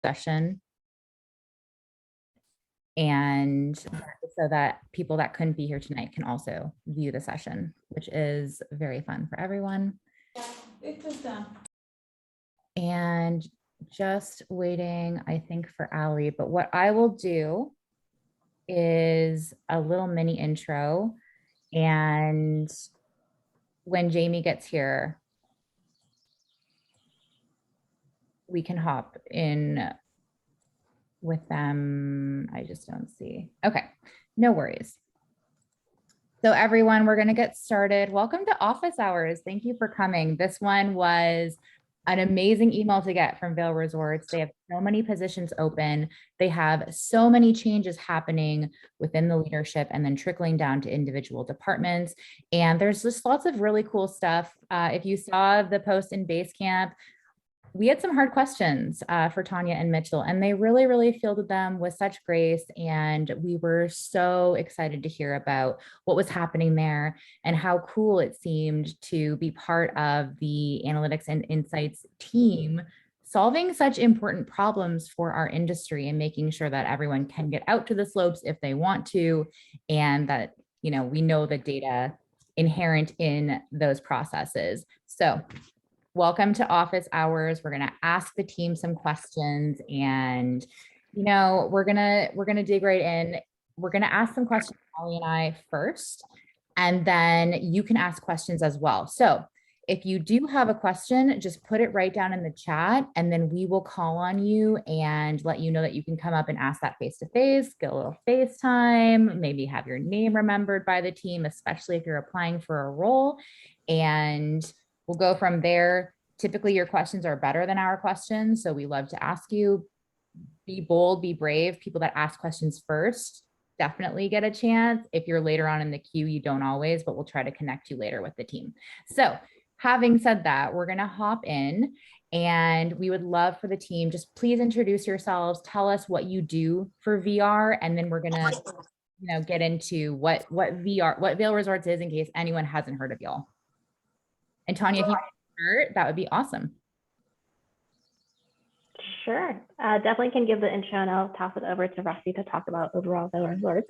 session. And so that people that couldn't be here tonight can also view the session, which is very fun for everyone. It was done. And just waiting, I think, for Ali. But what I will do is a little mini intro. And when Jamie gets here, we can hop in with them. I just don't see. Okay, no worries. So everyone, we're going to get started. Welcome to office hours. Thank you for coming. This one was an amazing email to get from Vail Resorts. They have so many positions open. They have so many changes happening within the leadership and then trickling down to individual departments. And there's just lots of really cool stuff. If you saw the post in Basecamp, we had some hard questions for Tanya and Mitchell, and they really fielded them with such grace. And we were so excited to hear about what was happening there and how cool it seemed to be part of the analytics and insights team, solving such important problems for our industry and making sure that everyone can get out to the slopes if they want to, and that, you know, we know the data inherent in those processes. So welcome to office hours. We're going to ask the team some questions, and you know, we're going to dig right in. We're going to ask some questions, Ali and I first, and then you can ask questions as well. So if you do have a question, just put it right down in the chat, and then we will call on you and let you know that you can come up and ask that face to face, get a little FaceTime, maybe have your name remembered by the team, especially if you're applying for a role. And we'll go from there. Typically, your questions are better than our questions, so we love to ask you. Be bold, be brave. People that ask questions first definitely get a chance. If you're later on in the queue, you don't always, but we'll try to connect you later with the team. So having said that, we're going to hop in, and we would love for the team, just please introduce yourselves, tell us what you do for VR, and then we're going to, you know, get into what Vail Resorts is in case anyone hasn't heard of y'all. And Tanya, if you start, that would be awesome. Sure, definitely can give the intro, and I'll toss it over to Rusty to talk about overall Vail Resorts.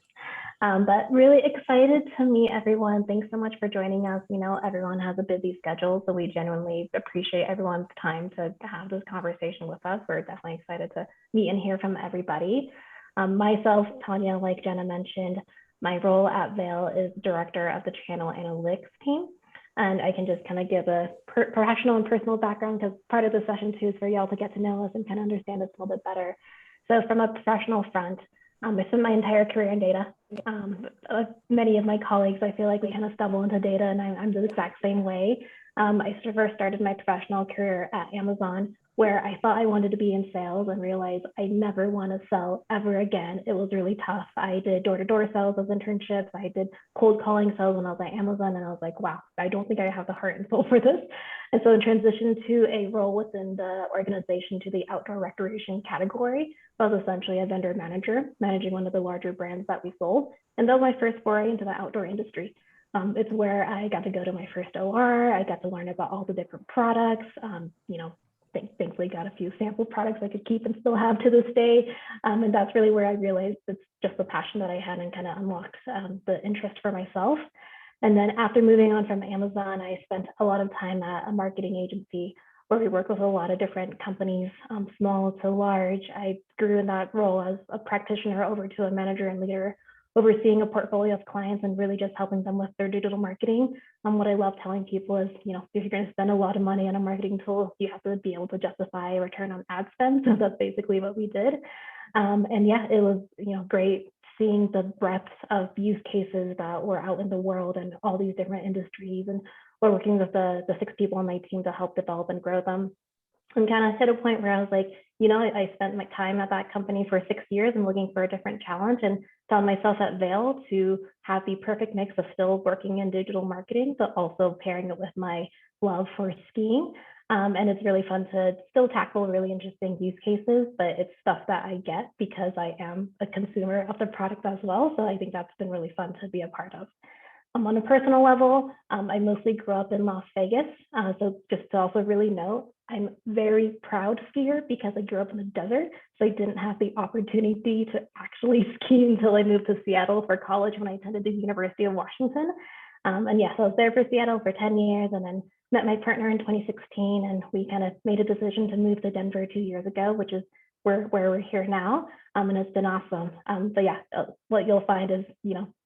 But really excited to meet everyone. Thanks so much for joining us. We know everyone has a busy schedule, so we genuinely appreciate everyone's time to have this conversation with us. We're definitely excited to meet and hear from everybody. Myself, Tanya, like Jenna mentioned, my role at Vail is Director of the Channel Analytics team. And I can just kind of give a professional and personal background, because part of the session too is for y'all to get to know us and kind of understand us a little bit better. So from a professional front, I spent my entire career in data. Many of my colleagues, I feel like we kind of stumble into data, and I'm the exact same way. I first started my professional career at Amazon, where I thought I wanted to be in sales and realized I never want to sell ever again. It was really tough. I did door-to-door sales as internships. I did cold calling sales when I was at Amazon, and I was like, wow, I don't think I have the heart and soul for this. And so I transitioned to a role within the organization to the outdoor recreation category. I was essentially a vendor manager, managing one of the larger brands that we sold. And that was my first foray into the outdoor industry. It's where I got to go to my first OR. I got to learn about all the different products, you know, thankfully got a few sample products I could keep and still have to this day. And that's really where I realized it's just the passion that I had, and kind of unlocked the interest for myself. And then after moving on from Amazon, I spent a lot of time at a marketing agency where we work with a lot of different companies, small to large. I grew in that role as a practitioner over to a manager and leader, overseeing a portfolio of clients and really just helping them with their digital marketing. What I love telling people is, you know, if you're going to spend a lot of money on a marketing tool, you have to be able to justify a return on ad spend. So that's basically what we did. And yeah, it was, you know, great seeing the breadth of use cases that were out in the world and all these different industries. And we're working with the 6 people on my team to help develop and grow them. And kind of hit a point where I was like, you know, I spent my time at that company for 6 years and looking for a different challenge, and found myself at Vail to have the perfect mix of still working in digital marketing, but also pairing it with my love for skiing. And it's really fun to still tackle really interesting use cases, but it's stuff that I get because I am a consumer of the product as well. So I think that's been really fun to be a part of. On a personal level, I mostly grew up in Las Vegas. So just to also really note, I'm very proud skier because I grew up in the desert, so I didn't have the opportunity to actually ski until I moved to Seattle for college when I attended the University of Washington. And yes, I was there for Seattle for 10 years and then met my partner in 2016, and we kind of made a decision to move to Denver 2 years ago, which is where we're here now. And it's been awesome. But yeah, what you'll find is,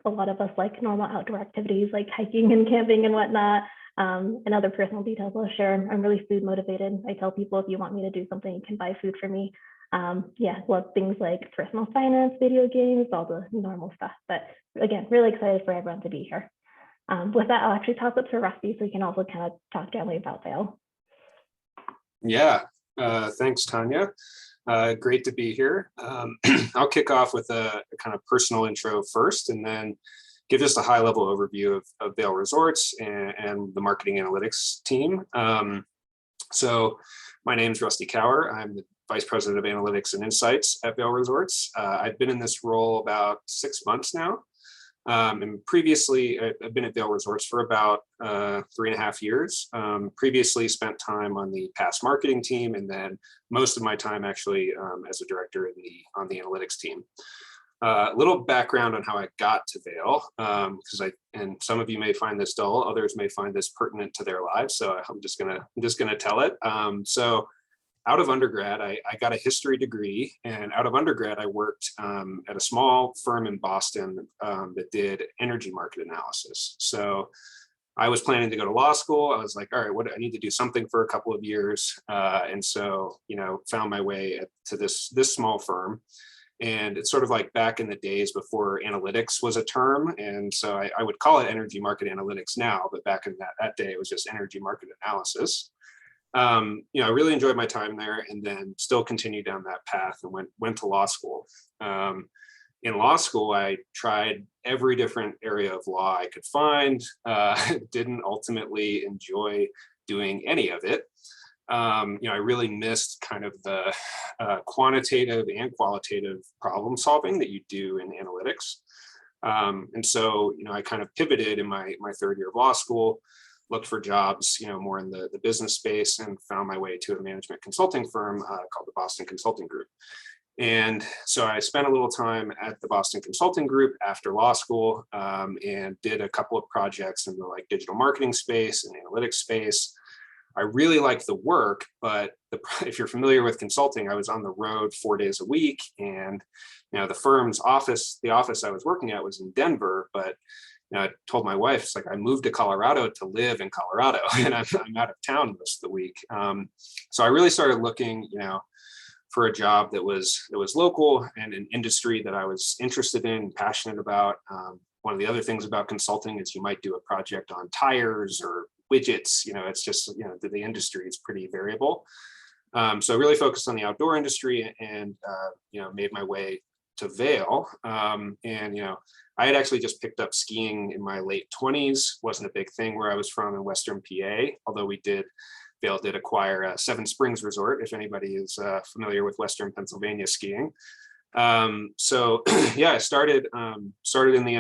a lot of us like normal outdoor activities like hiking and camping and whatnot. And other personal details I'll share. I'm really food motivated. I tell people if you want me to do something, you can buy food for me. Yeah, love things like personal finance, video games, all the normal stuff. But again, really excited for everyone to be here. With that, I'll actually toss it to Rusty so he can also kind of talk generally about Vail. Yeah, thanks, Tanya. Great to be here. I'll kick off with a kind of personal intro first, and then give just a high-level overview of Vail Resorts and the marketing analytics team. So my name is Rusty Cower. I'm the Vice President of Analytics and Insights at Vail Resorts. I've been in this role about 6 months now. And previously, I've been at Vail Resorts for about 3.5 years. Previously spent time on the past marketing team, and then most of my time actually as a director on the analytics team. A little background on how I got to Vail, because and some of you may find this dull, others may find this pertinent to their lives. So I'm just gonna tell it. So out of undergrad, I got a history degree, and out of undergrad, I worked at a small firm in Boston that did energy market analysis. So I was planning to go to law school. I was like, all right, I need to do something for a couple of years, and so found my way to this small firm. And it's sort of like back in the days before analytics was a term. And so I would call it energy market analytics now, but back in that day, it was just energy market analysis. I really enjoyed my time there, and then still continued down that path and went to law school. In law school, I tried every different area of law I could find, didn't ultimately enjoy doing any of it. I really missed kind of the quantitative and qualitative problem solving that you do in analytics. And so, I kind of pivoted in my third year of law school, looked for jobs, more in the business space, and found my way to a management consulting firm called the Boston Consulting Group. And so I spent a little time at the Boston Consulting Group after law school, and did a couple of projects in the digital marketing space and analytics space. I really liked the work, but if you're familiar with consulting, I was on the road 4 days a week, and the firm's office, the office I was working at was in Denver, but I told my wife, it's like I moved to Colorado to live in Colorado, and I'm out of town most of the week. So I really started looking, for a job that was local and an industry that I was interested in, passionate about. One of the other things about consulting is you might do a project on tires or widgets. It's just the industry is pretty variable. So I really focused on the outdoor industry, and made my way to Vail. I had actually just picked up skiing in my late 20s. Wasn't a big thing where I was from in Western PA, although Vail did acquire a Seven Springs Resort, if anybody is familiar with Western Pennsylvania skiing. So yeah, I started on the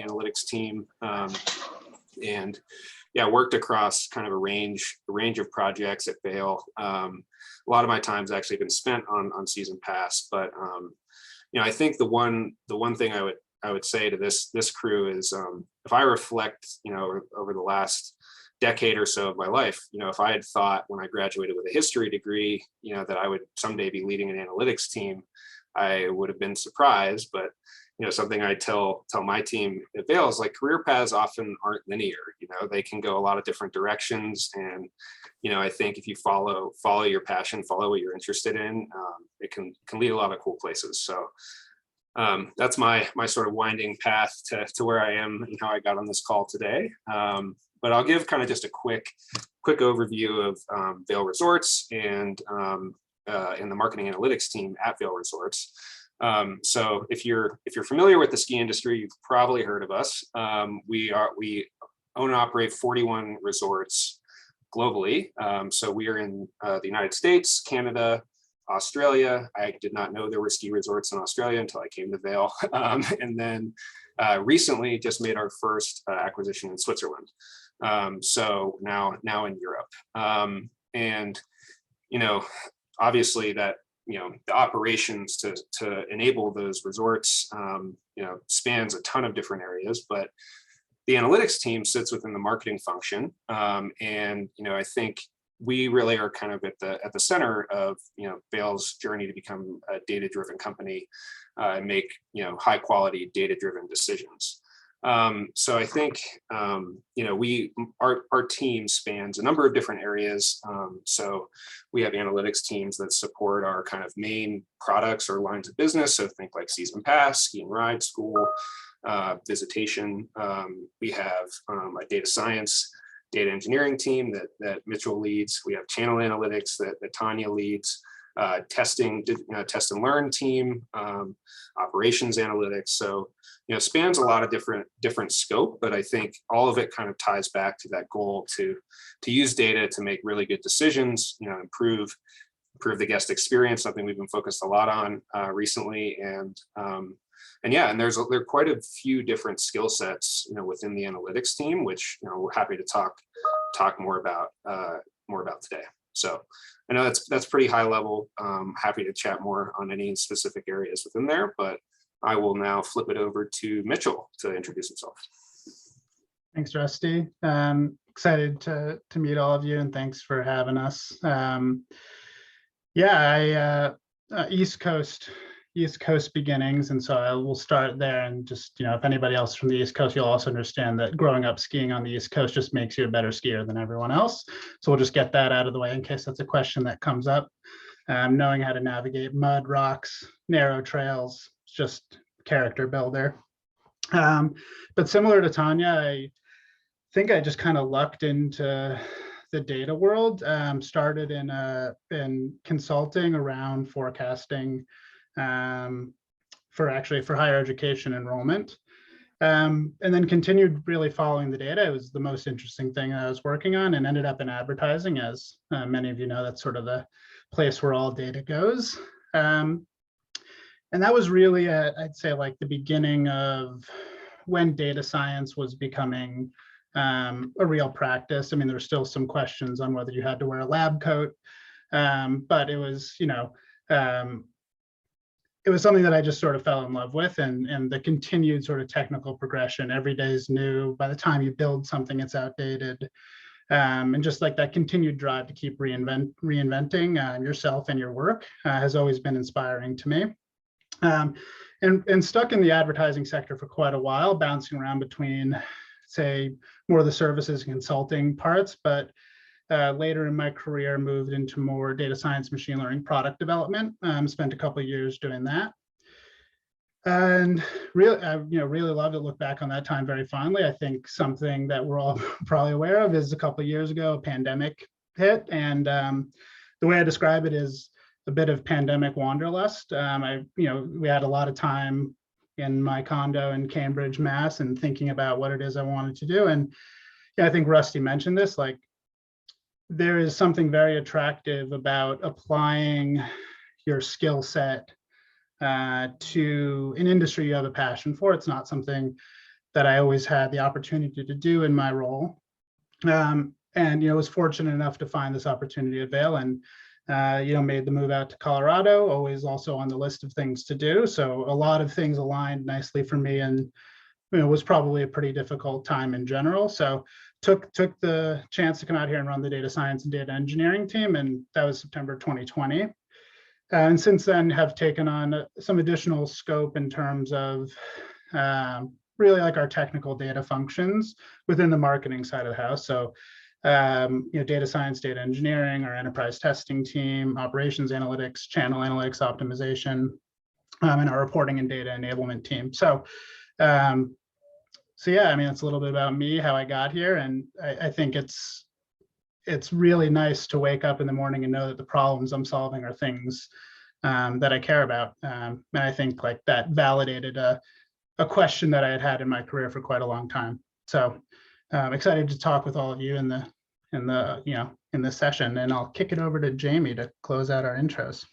analytics team, and yeah, worked across kind of a range of projects at Vail. A lot of my time's actually been spent on season pass, but I think the one thing I would say to this crew is, if I reflect, over the last decade or so of my life, if I had thought when I graduated with a history degree, that I would someday be leading an analytics team, I would have been surprised. But something I tell my team at Vail is career paths often aren't linear. They can go a lot of different directions, and I think if you follow your passion, follow what you're interested in, it can lead a lot of cool places. So that's my sort of winding path to where I am and how I got on this call today. But I'll give kind of just a quick overview of Vail Resorts and the marketing analytics team at Vail Resorts. So if you're familiar with the ski industry, you've probably heard of us. We own and operate 41 resorts globally. So we are in the United States, Canada, Australia. I did not know there were ski resorts in Australia until I came to Vail. And then recently just made our first acquisition in Switzerland. So now in Europe. And obviously that, the operations to enable those resorts, spans a ton of different areas, but the analytics team sits within the marketing function. And, I think we really are kind of at the center of, Vail's journey to become a data-driven company and make, high quality data-driven decisions. So I think, our team spans a number of different areas. So we have analytics teams that support our kind of main products or lines of business. So think like season pass, ski and ride, school, visitation. We have a data science, data engineering team that Mitchell leads. We have channel analytics that Tanya leads. Test and learn team, operations analytics. So, spans a lot of different scope, but I think all of it kind of ties back to that goal to use data to make really good decisions, improve the guest experience, something we've been focused a lot on recently. And there are quite a few different skill sets, within the analytics team, which, we're happy to talk more about today. So I know that's pretty high level. Happy to chat more on any specific areas within there, but I will now flip it over to Mitchell to introduce himself. Thanks, Rusty. Excited to meet all of you, and thanks for having us. East Coast beginnings, and so I will start there. And just, if anybody else from the East Coast, you'll also understand that growing up skiing on the East Coast just makes you a better skier than everyone else. So we'll just get that out of the way in case that's a question that comes up. Knowing how to navigate mud, rocks, narrow trails, it's just character builder. But similar to Tanya, I think I just kind of lucked into the data world. Started in consulting around forecasting for higher education enrollment, and then continued really following the data. It was the most interesting thing I was working on, and ended up in advertising. As many of you know, that's sort of the place where all data goes. And that was really, I'd say, like the beginning of when data science was becoming a real practice. I mean, there were still some questions on whether you had to wear a lab coat, but it was, it was something that I just sort of fell in love with, and the continued sort of technical progression. Every day is new. By the time you build something, it's outdated. And just like that continued drive to keep reinventing yourself and your work has always been inspiring to me. And stuck in the advertising sector for quite a while, bouncing around between, say, more of the services and consulting parts, but later in my career moved into more data science, machine learning, product development. Spent a couple of years doing that, and really, really love to look back on that time very fondly. I think something that we're all probably aware of is a couple of years ago, a pandemic hit, and the way I describe it is a bit of pandemic wanderlust. We had a lot of time in my condo in Cambridge, Mass, and thinking about what it is I wanted to do. And I think Rusty mentioned this, like, there is something very attractive about applying your skill set to an industry you have a passion for. It's not something that I always had the opportunity to do in my role. And, was fortunate enough to find this opportunity at Vail, and, made the move out to Colorado, always also on the list of things to do. So a lot of things aligned nicely for me, and, it was probably a pretty difficult time in general. So took the chance to come out here and run the data science and data engineering team, and that was September 2020. And since then have taken on some additional scope in terms of really like our technical data functions within the marketing side of the house. So, data science, data engineering, our enterprise testing team, operations analytics, channel analytics optimization, and our reporting and data enablement team. So yeah, I mean, it's a little bit about me, how I got here. And I think it's really nice to wake up in the morning and know that the problems I'm solving are things that I care about. And I think like that validated a question that I had had in my career for quite a long time. So I'm excited to talk with all of you in this session, and I'll kick it over to Jamie to close out our intros.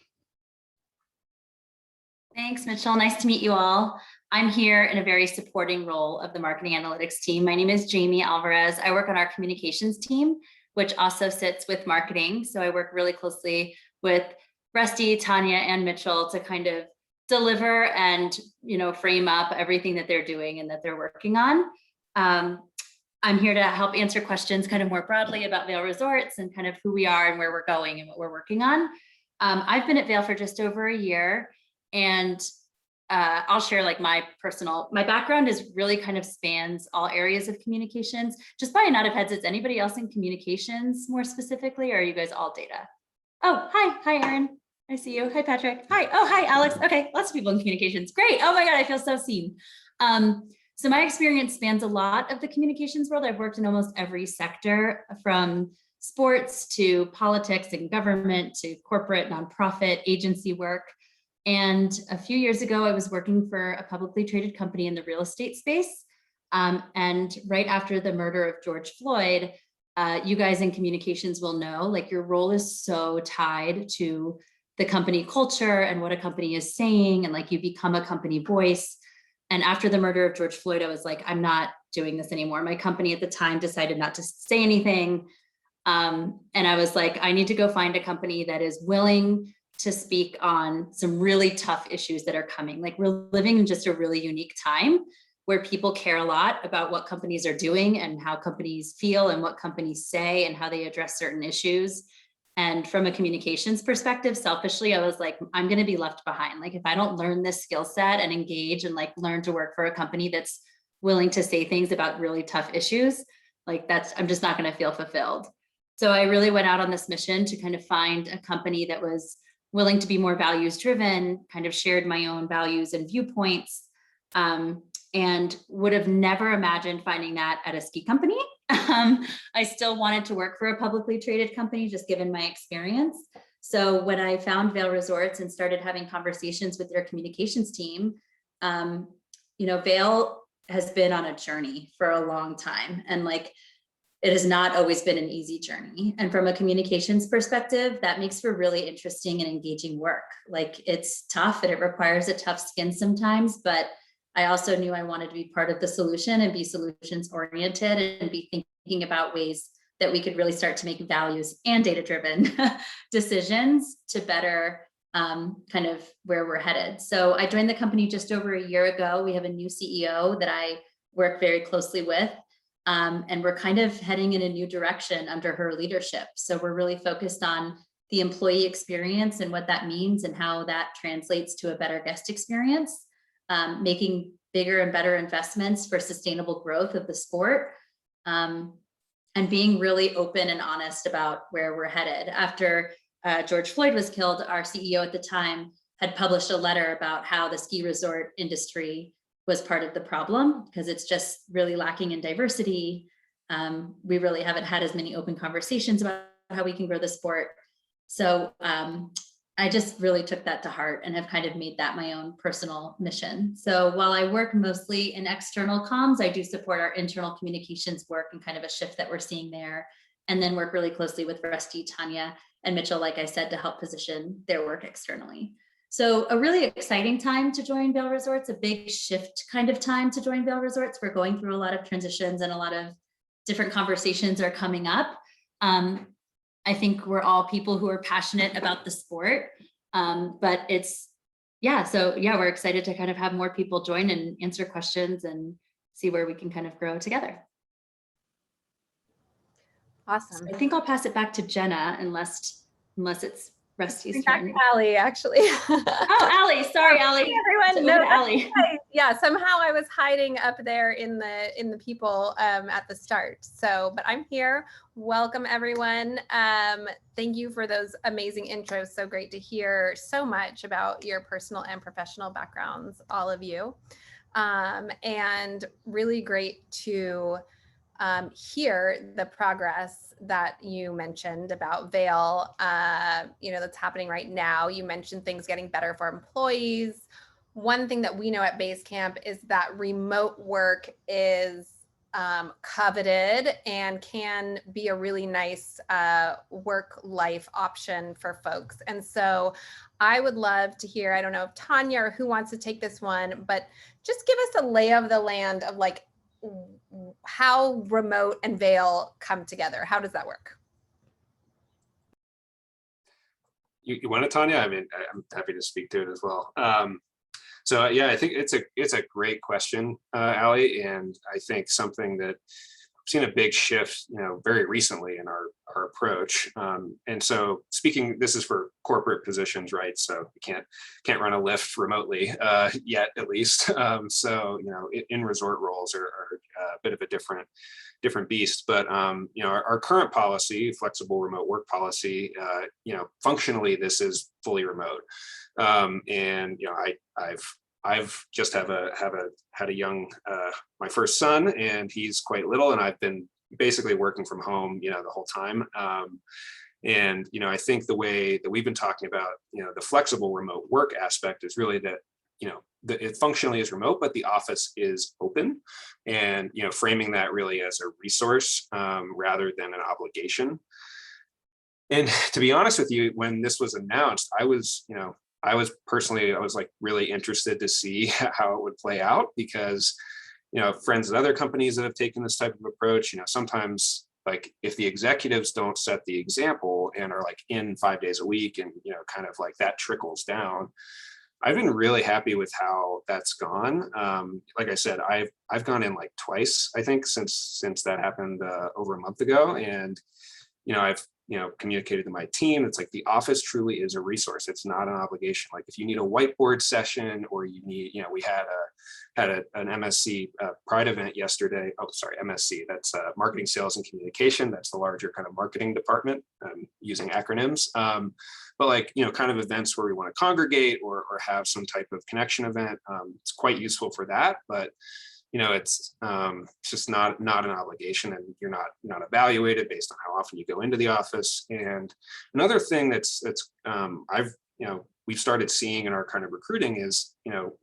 Thanks, Mitchell. Nice to meet you all. I'm here in a very supporting role of the marketing analytics team. My name is Jamie Alvarez. I work on our communications team. which also sits with marketing. So I work really closely with Rusty, Tanya, and Mitchell to kind of deliver and, frame up everything that they're doing and that they're working on. I'm here to help answer questions kind of more broadly about Vail Resorts and kind of who we are and where we're going and what we're working on. I've been at Vail for just over a year, and I'll share like my background is really kind of spans all areas of communications. Just by a nod of heads, is anybody else in communications more specifically, or are you guys all data? Oh, hi, Erin. I see you. Hi, Patrick. Hi. Oh, hi, Alex. Okay, lots of people in communications. Great. Oh my God, I feel so seen. So my experience spans a lot of the communications world. I've worked in almost every sector, from sports to politics and government to corporate, nonprofit, agency work. And a few years ago, I was working for a publicly traded company in the real estate space. And right after the murder of George Floyd, you guys in communications will know, like, your role is so tied to the company culture and what a company is saying, and like you become a company voice. And after the murder of George Floyd, I was like, I'm not doing this anymore. My company at the time decided not to say anything. And I was like, I need to go find a company that is willing to speak on some really tough issues that are coming. Like, we're living in just a really unique time where people care a lot about what companies are doing and how companies feel and what companies say and how they address certain issues. And from a communications perspective, selfishly, I was like, I'm going to be left behind. Like, if I don't learn this skill set and engage and like learn to work for a company that's willing to say things about really tough issues, like I'm just not going to feel fulfilled. So I really went out on this mission to kind of find a company that was willing to be more values driven, kind of shared my own values and viewpoints, and would have never imagined finding that at a ski company. I still wanted to work for a publicly traded company, just given my experience. So when I found Vail Resorts and started having conversations with their communications team, Vail has been on a journey for a long time. And like, it has not always been an easy journey. And from a communications perspective, that makes for really interesting and engaging work. Like, it's tough and it requires a tough skin sometimes, but I also knew I wanted to be part of the solution and be solutions oriented and be thinking about ways that we could really start to make values and data driven decisions to better kind of where we're headed. So I joined the company just over a year ago. We have a new CEO that I work very closely with. And we're kind of heading in a new direction under her leadership. So we're really focused on the employee experience and what that means and how that translates to a better guest experience, making bigger and better investments for sustainable growth of the sport, and being really open and honest about where we're headed. After George Floyd was killed, our CEO at the time had published a letter about how the ski resort industry was part of the problem because it's just really lacking in diversity. We really haven't had as many open conversations about how we can grow the sport. So I just really took that to heart and have kind of made that my own personal mission. So while I work mostly in external comms, I do support our internal communications work and kind of a shift that we're seeing there. And then work really closely with Rusty, Tanya, and Mitchell, like I said, to help position their work externally. So a really exciting time to join Vail Resorts, a big shift kind of time to join Vail Resorts. We're going through a lot of transitions and a lot of different conversations are coming up. I think we're all people who are passionate about the sport, but we're excited to kind of have more people join and answer questions and see where we can kind of grow together. Awesome. So I think I'll pass it back to Jenna unless it's Rusty's Back turn. to Allie, actually. Oh, Allie, sorry, Allie. Hey, everyone. So No, Allie. okay. Yeah, somehow I was hiding up there in the people at the start. So, but I'm here. Welcome, everyone. Thank you for those amazing intros. So great to hear so much about your personal and professional backgrounds, all of you. And really great to hear the progress that you mentioned about Vail, that's happening right now. You mentioned things getting better for employees. One thing that we know at Basecamp is that remote work is coveted and can be a really nice work-life option for folks. And so I would love to hear, I don't know if Tanya or who wants to take this one, but just give us a lay of the land of like how remote and Vail come together. How does that work? You want it, Tanya? I mean, I'm happy to speak to it as well. So yeah, I think it's a great question, Ali, and I think something that I've seen a big shift, very recently in our approach. And so speaking, this is for corporate positions, right? So you can't run a lift remotely yet, at least. So in resort roles are a bit of a different beast. But our current policy, flexible remote work policy, functionally this is fully remote. And I've just had a young my first son, and he's quite little, and I've been basically working from home the whole time. And I think the way that we've been talking about the flexible remote work aspect is really that it functionally is remote, but the office is open, and framing that really as a resource rather than an obligation. And to be honest with you, when this was announced, I was like really interested to see how it would play out, because friends at other companies that have taken this type of approach, sometimes, like, if the executives don't set the example and are like in 5 days a week, and kind of like that trickles down. I've been really happy with how that's gone. Like I said, I've gone in like twice, I think, since that happened over a month ago, and I've communicated to my team. It's like the office truly is a resource. It's not an obligation. Like if you need a whiteboard session, or you need, we had an MSC Pride event yesterday. Oh, sorry, MSC. That's Marketing, Sales, and Communication. That's the larger kind of marketing department, using acronyms. But like, kind of events where we want to congregate or have some type of connection event. It's quite useful for that, but it's just not an obligation, and you're not evaluated based on how often you go into the office. And another thing that's we've started seeing in our kind of recruiting is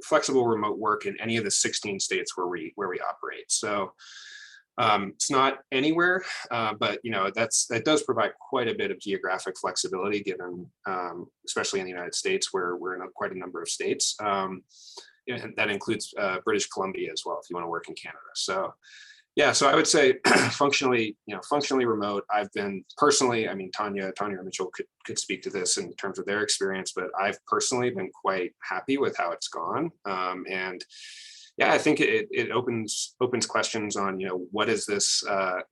flexible remote work in any of the 16 states where we operate. So it's not anywhere, but that does provide quite a bit of geographic flexibility, given especially in the United States, where we're in quite a number of states. And that includes British Columbia as well, if you want to work in Canada. So yeah, so I would say functionally remote. I've been personally, I mean, Tanya or Mitchell could speak to this in terms of their experience, but I've personally been quite happy with how it's gone. And yeah, I think it opens questions on, what is this,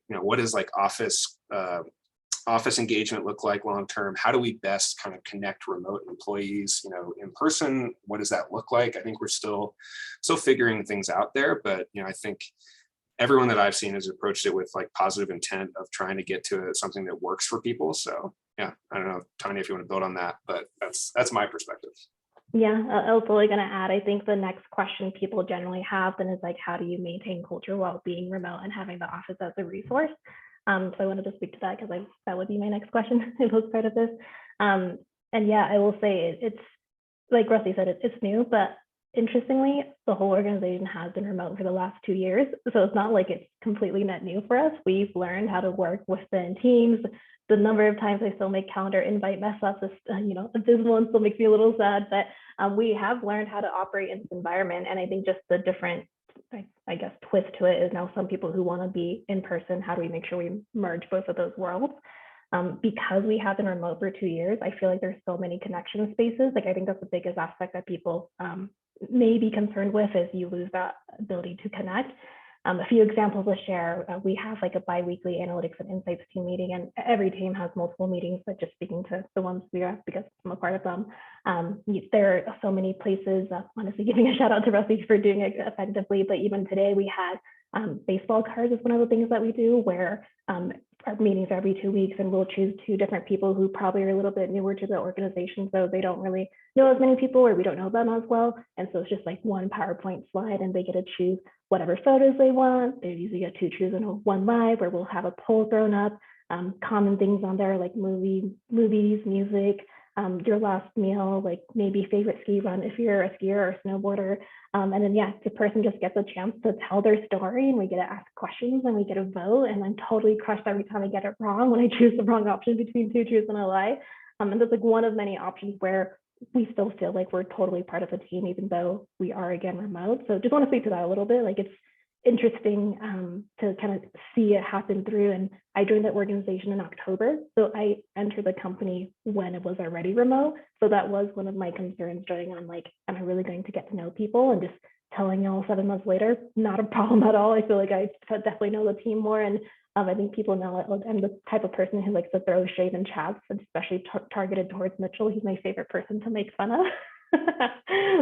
what is like office engagement look like long term? How do we best kind of connect remote employees, in person? What does that look like? I think we're still figuring things out there, but I think everyone that I've seen has approached it with like positive intent of trying to get to something that works for people. So yeah, I don't know, Tanya, if you want to build on that, but that's my perspective. Yeah, I was totally going to add, I think the next question people generally have then is like, how do you maintain culture while being remote and having the office as a resource? So I wanted to speak to that because that would be my next question if it was part of this. And yeah, I will say it's like Rusty said, it's new, but interestingly, the whole organization has been remote for the last 2 years. So it's not like it's completely net new for us. We've learned how to work within teams. The number of times I still make calendar invite mess ups is, abysmal, and still makes me a little sad, but we have learned how to operate in this environment. And I think just the different, I guess, twist to it is now some people who want to be in person, how do we make sure we merge both of those worlds? Because we have been remote for 2 years, I feel like there's so many connection spaces. Like I think that's the biggest aspect that people may be concerned with, is you lose that ability to connect. A few examples to share. We have like a bi-weekly analytics and insights team meeting, and every team has multiple meetings, but just speaking to the ones we are, because I'm a part of them. There are so many places, honestly, giving a shout out to Rusty for doing it effectively, but even today we had baseball cards is one of the things that we do, where our meetings are every 2 weeks, and we'll choose 2 different people who probably are a little bit newer to the organization, so they don't really know as many people, or we don't know them as well. And so it's just like one PowerPoint slide, and they get to choose whatever photos they want. They usually get to choose in one live, where we'll have a poll thrown up, common things on there like movies, music, your last meal, like maybe favorite ski run if you're a skier or a snowboarder. And then, yeah, the person just gets a chance to tell their story, and we get to ask questions, and we get to vote. And I'm totally crushed every time I get it wrong, when I choose the wrong option between 2 truths and a lie. And that's like one of many options where we still feel like we're totally part of the team, even though we are, again, remote. So just want to speak to that a little bit. Like interesting to kind of see it happen through. And I joined the organization in October. So I entered the company when it was already remote. So that was one of my concerns joining on, like, am I really going to get to know people? And just telling y'all 7 months later, not a problem at all. I feel like I definitely know the team more. And I think people know I'm the type of person who likes to throw shade in chats, especially targeted towards Mitchell. He's my favorite person to make fun of.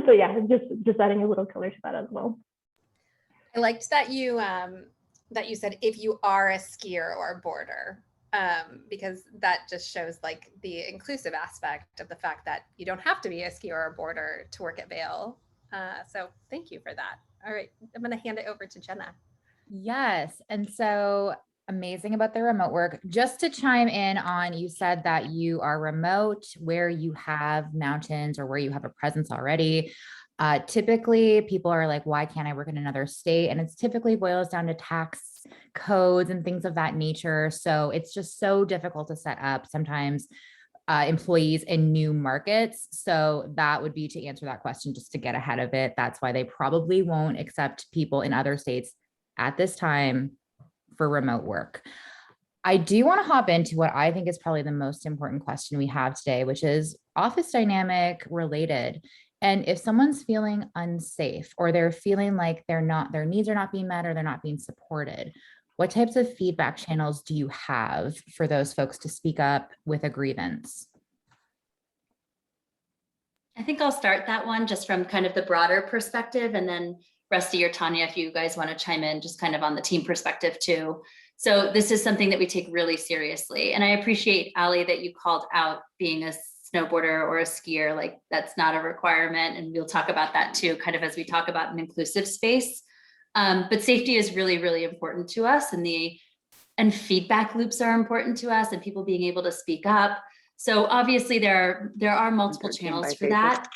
So yeah, just adding a little color to that as well. I liked that you said if you are a skier or a boarder, because that just shows like the inclusive aspect of the fact that you don't have to be a skier or a boarder to work at Vail. So thank you for that. All right, I'm going to hand it over to Jenna. Yes. And so amazing about the remote work. Just to chime in on, you said that you are remote where you have mountains or where you have a presence already. Typically people are like, why can't I work in another state? And it's typically boils down to tax codes and things of that nature. So it's just so difficult to set up sometimes employees in new markets. So that would be to answer that question, just to get ahead of it. That's why they probably won't accept people in other states at this time for remote work. I do want to hop into what I think is probably the most important question we have today, which is office dynamic related. And if someone's feeling unsafe or they're feeling like their needs are not being met or they're not being supported, what types of feedback channels do you have for those folks to speak up with a grievance? I think I'll start that one just from kind of the broader perspective, and then Rusty or Tanya, if you guys want to chime in, just kind of on the team perspective too. So this is something that we take really seriously. And I appreciate, Ali, that you called out being a snowboarder or a skier. Like, that's not a requirement. And we'll talk about that too, kind of as we talk about an inclusive space. But safety is really, really important to us, and feedback loops are important to us, and people being able to speak up. So obviously there are multiple channels for that.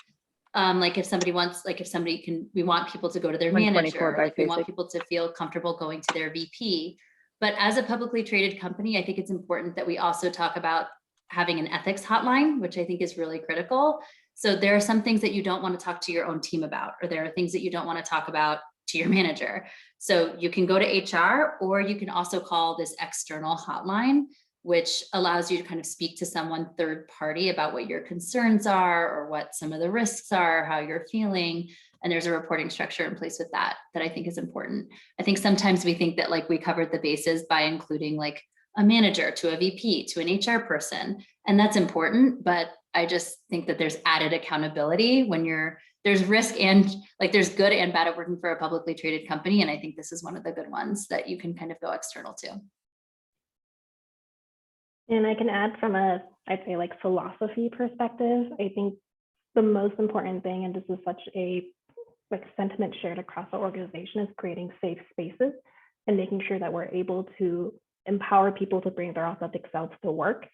Like if somebody wants, we want people to go to their manager, like we want people to feel comfortable going to their VP. But as a publicly traded company, I think it's important that we also talk about having an ethics hotline, which I think is really critical. So there are some things that you don't want to talk to your own team about, or there are things that you don't want to talk about to your manager. So you can go to HR, or you can also call this external hotline, which allows you to kind of speak to someone third party about what your concerns are or what some of the risks are, how you're feeling. And there's a reporting structure in place with that I think is important. I think sometimes we think that like we covered the bases by including like a manager to a VP to an HR person, and that's important. But I just think that there's added accountability when there's risk and like there's good and bad at working for a publicly traded company. And I think this is one of the good ones that you can kind of go external to. And I can add from I'd say like philosophy perspective, I think the most important thing, and this is such a like sentiment shared across the organization, is creating safe spaces and making sure that we're able to empower people to bring their authentic selves to work.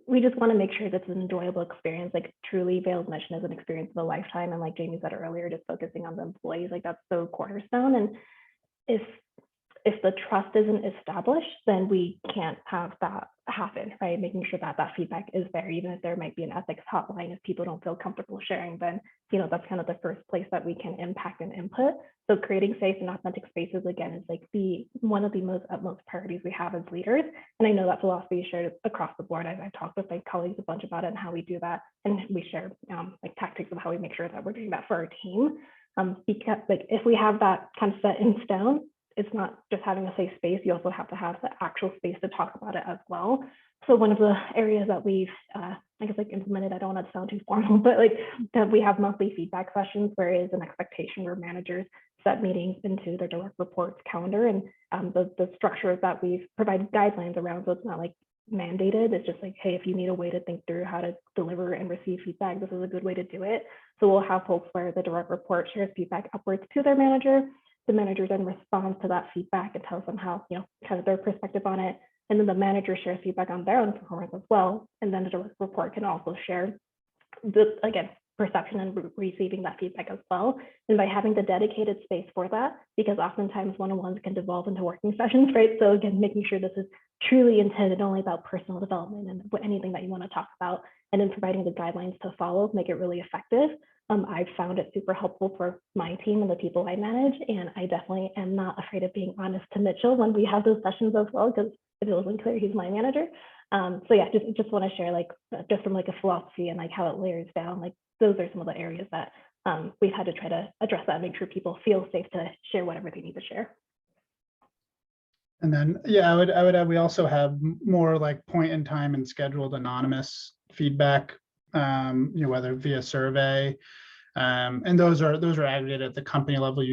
We just want to make sure that's an enjoyable experience. Like truly Vail's mission is an experience of a lifetime. And like Jamie said earlier, just focusing on the employees, like that's so cornerstone. And if the trust isn't established, then we can't have that happen, right? Making sure that that feedback is there, even if there might be an ethics hotline, if people don't feel comfortable sharing, then, that's kind of the first place that we can impact and input. So creating safe and authentic spaces, again, is like one of the utmost priorities we have as leaders. And I know that philosophy is shared across the board. I've talked with my colleagues a bunch about it and how we do that. And we share like tactics of how we make sure that we're doing that for our team. Because like if we have that kind of set in stone, it's not just having a safe space, you also have to have the actual space to talk about it as well. So one of the areas that we've, implemented, I don't want to sound too formal, but like that we have monthly feedback sessions where it is an expectation where managers set meetings into their direct reports calendar, and the structure that we've provided guidelines around, so it's not like mandated. It's just like, hey, if you need a way to think through how to deliver and receive feedback, this is a good way to do it. So we'll have folks where the direct report shares feedback upwards to their manager. The manager then responds to that feedback and tells them how, kind of their perspective on it. And then the manager shares feedback on their own performance as well. And then the direct report can also share perception and receiving that feedback as well. And by having the dedicated space for that, because oftentimes one-on-ones can devolve into working sessions, right? So again, making sure this is truly intended only about personal development and anything that you want to talk about, and then providing the guidelines to follow make it really effective. I've found it super helpful for my team and the people I manage, and I definitely am not afraid of being honest to Mitchell when we have those sessions as well, because if it wasn't clear, he's my manager. So yeah, just want to share, like, just from like a philosophy and like how it layers down, like those are some of the areas that we've had to try to address that and make sure people feel safe to share whatever they need to share. And then, yeah, I would add, we also have more like point in time and scheduled anonymous feedback, whether via survey. And those are aggregated at the company level.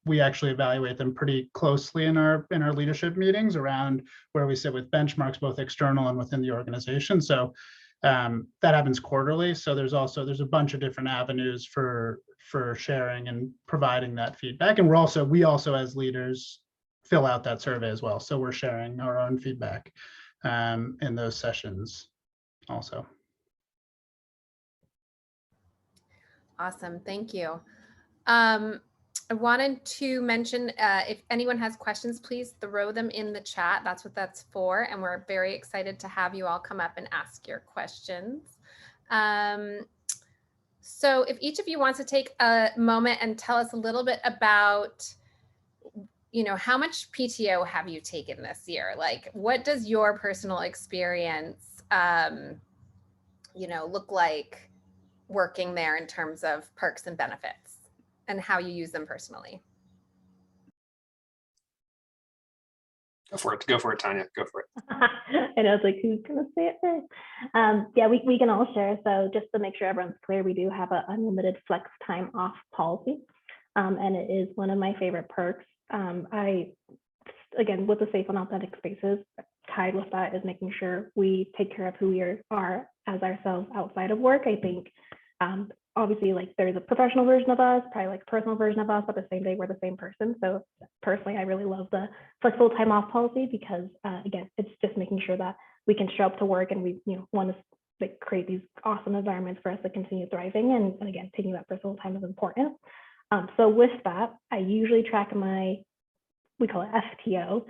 We actually evaluate them pretty closely in our leadership meetings around where we sit with benchmarks, both external and within the organization. So that happens quarterly. So there's a bunch of different avenues for sharing and providing that feedback. And we also as leaders fill out that survey as well. So we're sharing our own feedback in those sessions also. Awesome, thank you. I wanted to mention, if anyone has questions, please throw them in the chat. That's what that's for. And we're very excited to have you all come up and ask your questions. So if each of you wants to take a moment and tell us a little bit about, how much PTO have you taken this year? Like, what does your personal experience, look like working there in terms of perks and benefits and how you use them personally? Go for it, Tanya, go for it. I know, it's like, who's gonna say it first? Yeah, we can all share. So just to make sure everyone's clear, we do have an unlimited flex time off policy. And it is one of my favorite perks. Again, with the safe and authentic spaces, tied with that is making sure we take care of who we are as ourselves outside of work. I think obviously, like, there's a professional version of us, probably like a personal version of us, but the same day we're the same person. So personally, I really love the flexible time off policy because again, it's just making sure that we can show up to work and we want to like create these awesome environments for us to continue thriving. And again, taking that personal time is important. So with that, I usually track we call it FTO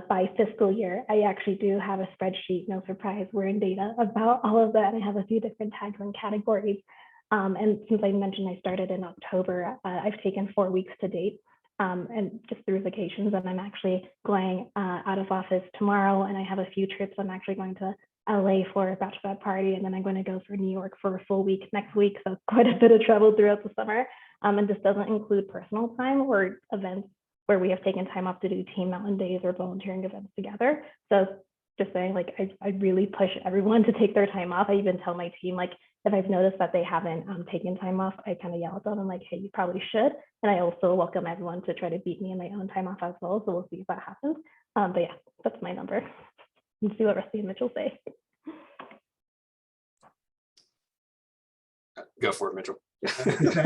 by fiscal year. I actually do have a spreadsheet, no surprise, we're in data about all of that. I have a few different tags and categories. And since I mentioned I started in October, I've taken 4 weeks to date, and just through vacations. And I'm actually going out of office tomorrow, and I have a few trips. I'm actually going to LA for a bachelorette party, and then I'm going to go for New York for a full week next week. So quite a bit of travel throughout the summer. And this doesn't include personal time or events where we have taken time off to do team mountain days or volunteering events together. So just saying, like, I really push everyone to take their time off. I even tell my team, like, if I've noticed that they haven't taken time off, I kind of yell at them. I'm like, hey, you probably should. And I also welcome everyone to try to beat me in my own time off as well. So we'll see if that happens. But yeah, that's my number. Let's see what Rusty and Mitchell say. Go for it, Mitchell.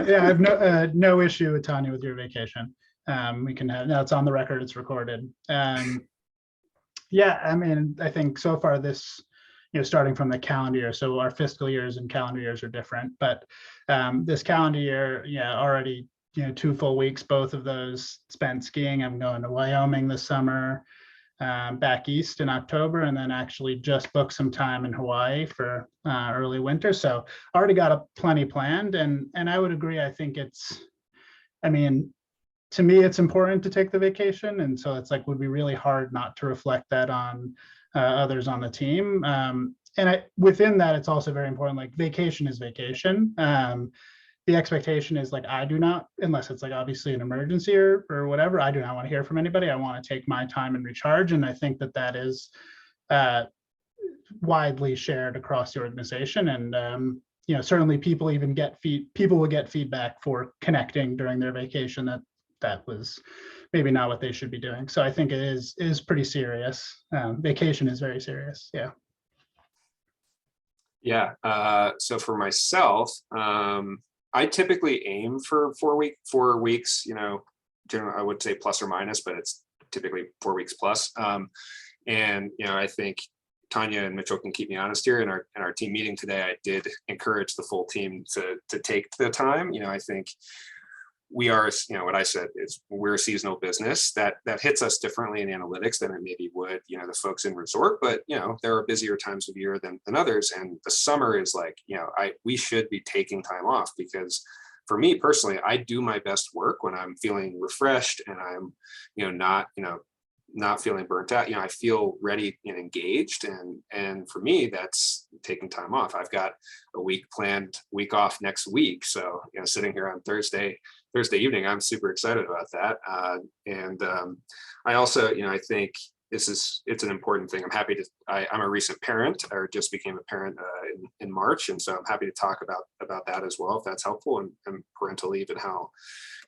Yeah, I have no issue with Tanya with your vacation. We can have, now it's on the record, it's recorded. Yeah, I mean, I think so far this, starting from the calendar year, so our fiscal years and calendar years are different, but this calendar year, yeah, already, 2 full weeks, both of those spent skiing. I'm going to Wyoming this summer, back east in October, and then actually just booked some time in Hawaii for early winter. So already got a plenty planned, and I would agree. I think to me, it's important to take the vacation. And so it's like, would be really hard not to reflect that on others on the team. And within that, it's also very important, like, vacation is vacation. The expectation is, like, I do not, unless it's like obviously an emergency or whatever, I do not want to hear from anybody. I want to take my time and recharge. And I think that is widely shared across the organization. And certainly people will get feedback for connecting during their vacation that was maybe not what they should be doing. So I think it is pretty serious. Vacation is very serious. Yeah. Yeah. So for myself, I typically aim for 4 weeks, generally I would say plus or minus, but it's typically 4 weeks plus. And, I think Tanya and Mitchell can keep me honest here. In our team meeting today, I did encourage the full team to take the time. I think we are, what I said is we're a seasonal business that hits us differently in analytics than it maybe would, the folks in resort, but, there are busier times of year than others. And the summer is like, we should be taking time off, because for me personally, I do my best work when I'm feeling refreshed and I'm, not feeling burnt out. I feel ready and engaged. And for me, that's taking time off. I've got a week off next week. So, sitting here on Thursday evening, I'm super excited about that. I also, I think it's an important thing. I'm happy I'm a recent parent, or just became a parent in March. And so I'm happy to talk about that as well, if that's helpful, and parental leave and how,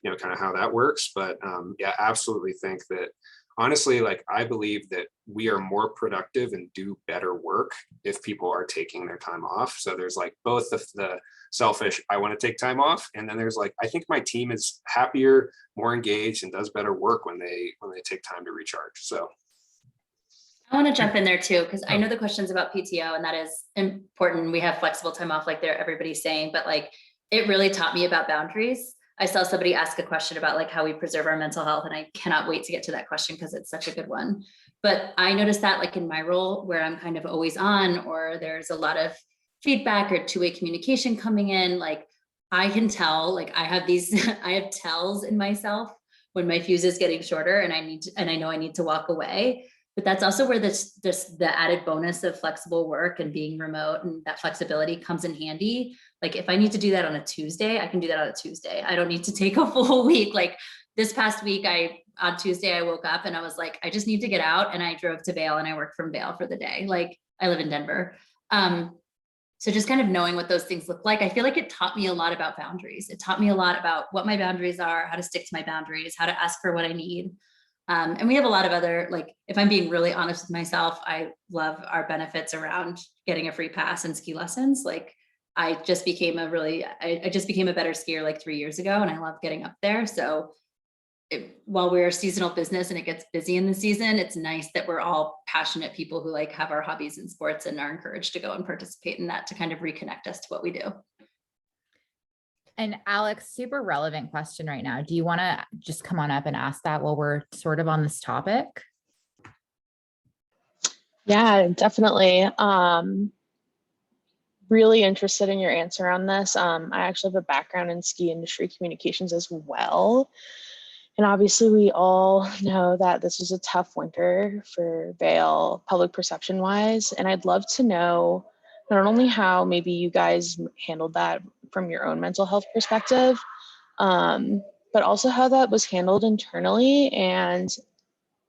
kind of how that works. But yeah, absolutely think that, honestly, like, I believe that we are more productive and do better work if people are taking their time off. So there's like both the selfish, I want to take time off, and then there's like, I think my team is happier, more engaged, and does better work when they take time to recharge. So I want to jump in there too, because I know the questions about PTO, and that is important. We have flexible time off, like everybody's saying, but like, it really taught me about boundaries. I saw somebody ask a question about like how we preserve our mental health, and I cannot wait to get to that question because it's such a good one. But I noticed that, like, in my role where I'm kind of always on, or there's a lot of feedback or two-way communication coming in, like, I can tell, like, I have tells in myself when my fuse is getting shorter and I know I need to walk away. But that's also where the added bonus of flexible work and being remote and that flexibility comes in handy. Like, if I need to do that on a Tuesday, I can do that on a Tuesday. I don't need to take a full week. Like this past week, on Tuesday, I woke up and I was like, I just need to get out. And I drove to Vail and I worked from Vail for the day. Like, I live in Denver. So just kind of knowing what those things look like, I feel like it taught me a lot about boundaries. It taught me a lot about what my boundaries are, how to stick to my boundaries, how to ask for what I need. And we have a lot of other, like, if I'm being really honest with myself, I love our benefits around getting a free pass and ski lessons. Like, I just became a better skier like 3 years ago, and I love getting up there. So while we're a seasonal business and it gets busy in the season, it's nice that we're all passionate people who like have our hobbies in sports and are encouraged to go and participate in that to kind of reconnect us to what we do. And Alex, super relevant question right now. Do you want to just come on up and ask that while we're sort of on this topic? Yeah, definitely. Really interested in your answer on this. I actually have a background in ski industry communications as well. And obviously we all know that this was a tough winter for Vail public perception wise. And I'd love to know not only how maybe you guys handled that from your own mental health perspective, but also how that was handled internally and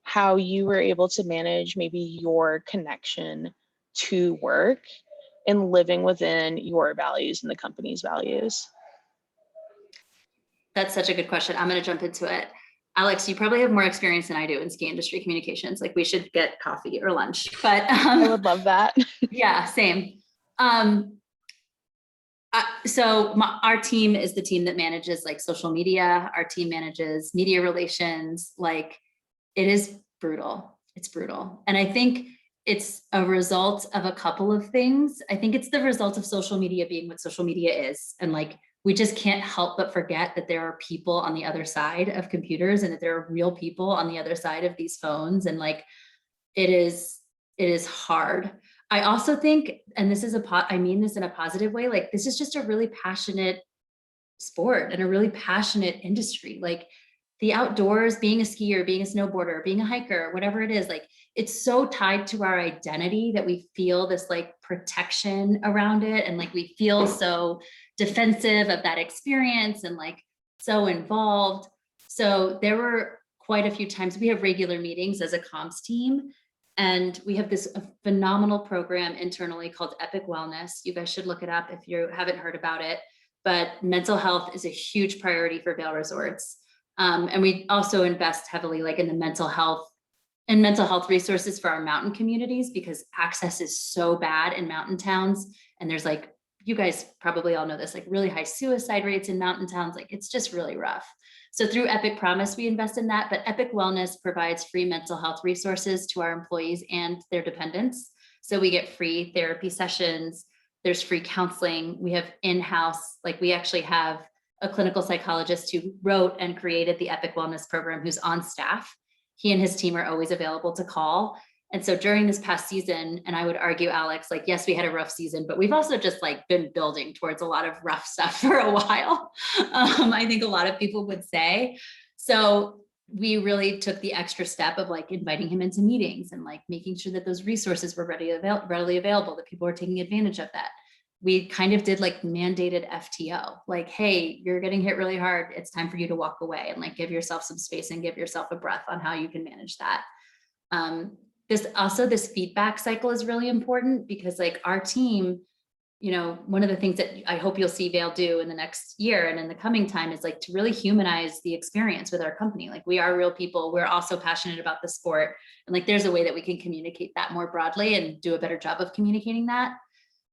how you were able to manage maybe your connection to work and living within your values and the company's values. That's such a good question. I'm going to jump into it. Alex, you probably have more experience than I do in ski industry communications. Like, we should get coffee or lunch, but I would love that. Yeah, same. So our team is the team that manages like social media. Our team manages media relations. Like, it is brutal. It's brutal. And I think it's a result of a couple of things. I think it's the result of social media being what social media is. And like, we just can't help but forget that there are people on the other side of computers and that there are real people on the other side of these phones. And like, it is hard. I also think, and I mean this in a positive way, like, this is just a really passionate sport and a really passionate industry. Like, the outdoors, being a skier, being a snowboarder, being a hiker, whatever it is, like, it's so tied to our identity that we feel this like protection around it. And like, we feel so defensive of that experience and like so involved. So there were quite a few times we have regular meetings as a comms team. And we have this phenomenal program internally called Epic Wellness. You guys should look it up if you haven't heard about it. But mental health is a huge priority for Vail Resorts. And we also invest heavily like in the mental health resources for our mountain communities, because access is so bad in mountain towns. And there's like, you guys probably all know this, like really high suicide rates in mountain towns. Like, it's just really rough. So through Epic Promise, we invest in that, but Epic Wellness provides free mental health resources to our employees and their dependents. So we get free therapy sessions, there's free counseling, we have in-house, like we actually have a clinical psychologist who wrote and created the Epic Wellness program, who's on staff. He and his team are always available to call. And so during this past season, and I would argue, Alex, like, yes, we had a rough season, but we've also just like been building towards a lot of rough stuff for a while. I think a lot of people would say. So we really took the extra step of like inviting him into meetings and like making sure that those resources were readily available, that people were taking advantage of that. We kind of did like mandated FTO, like, hey, you're getting hit really hard. It's time for you to walk away and like give yourself some space and give yourself a breath on how you can manage that. This feedback cycle is really important because like our team, you know, one of the things that I hope you'll see Vail do in the next year and in the coming time is like to really humanize the experience with our company. Like we are real people. We're also passionate about the sport. And like, there's a way that we can communicate that more broadly and do a better job of communicating that.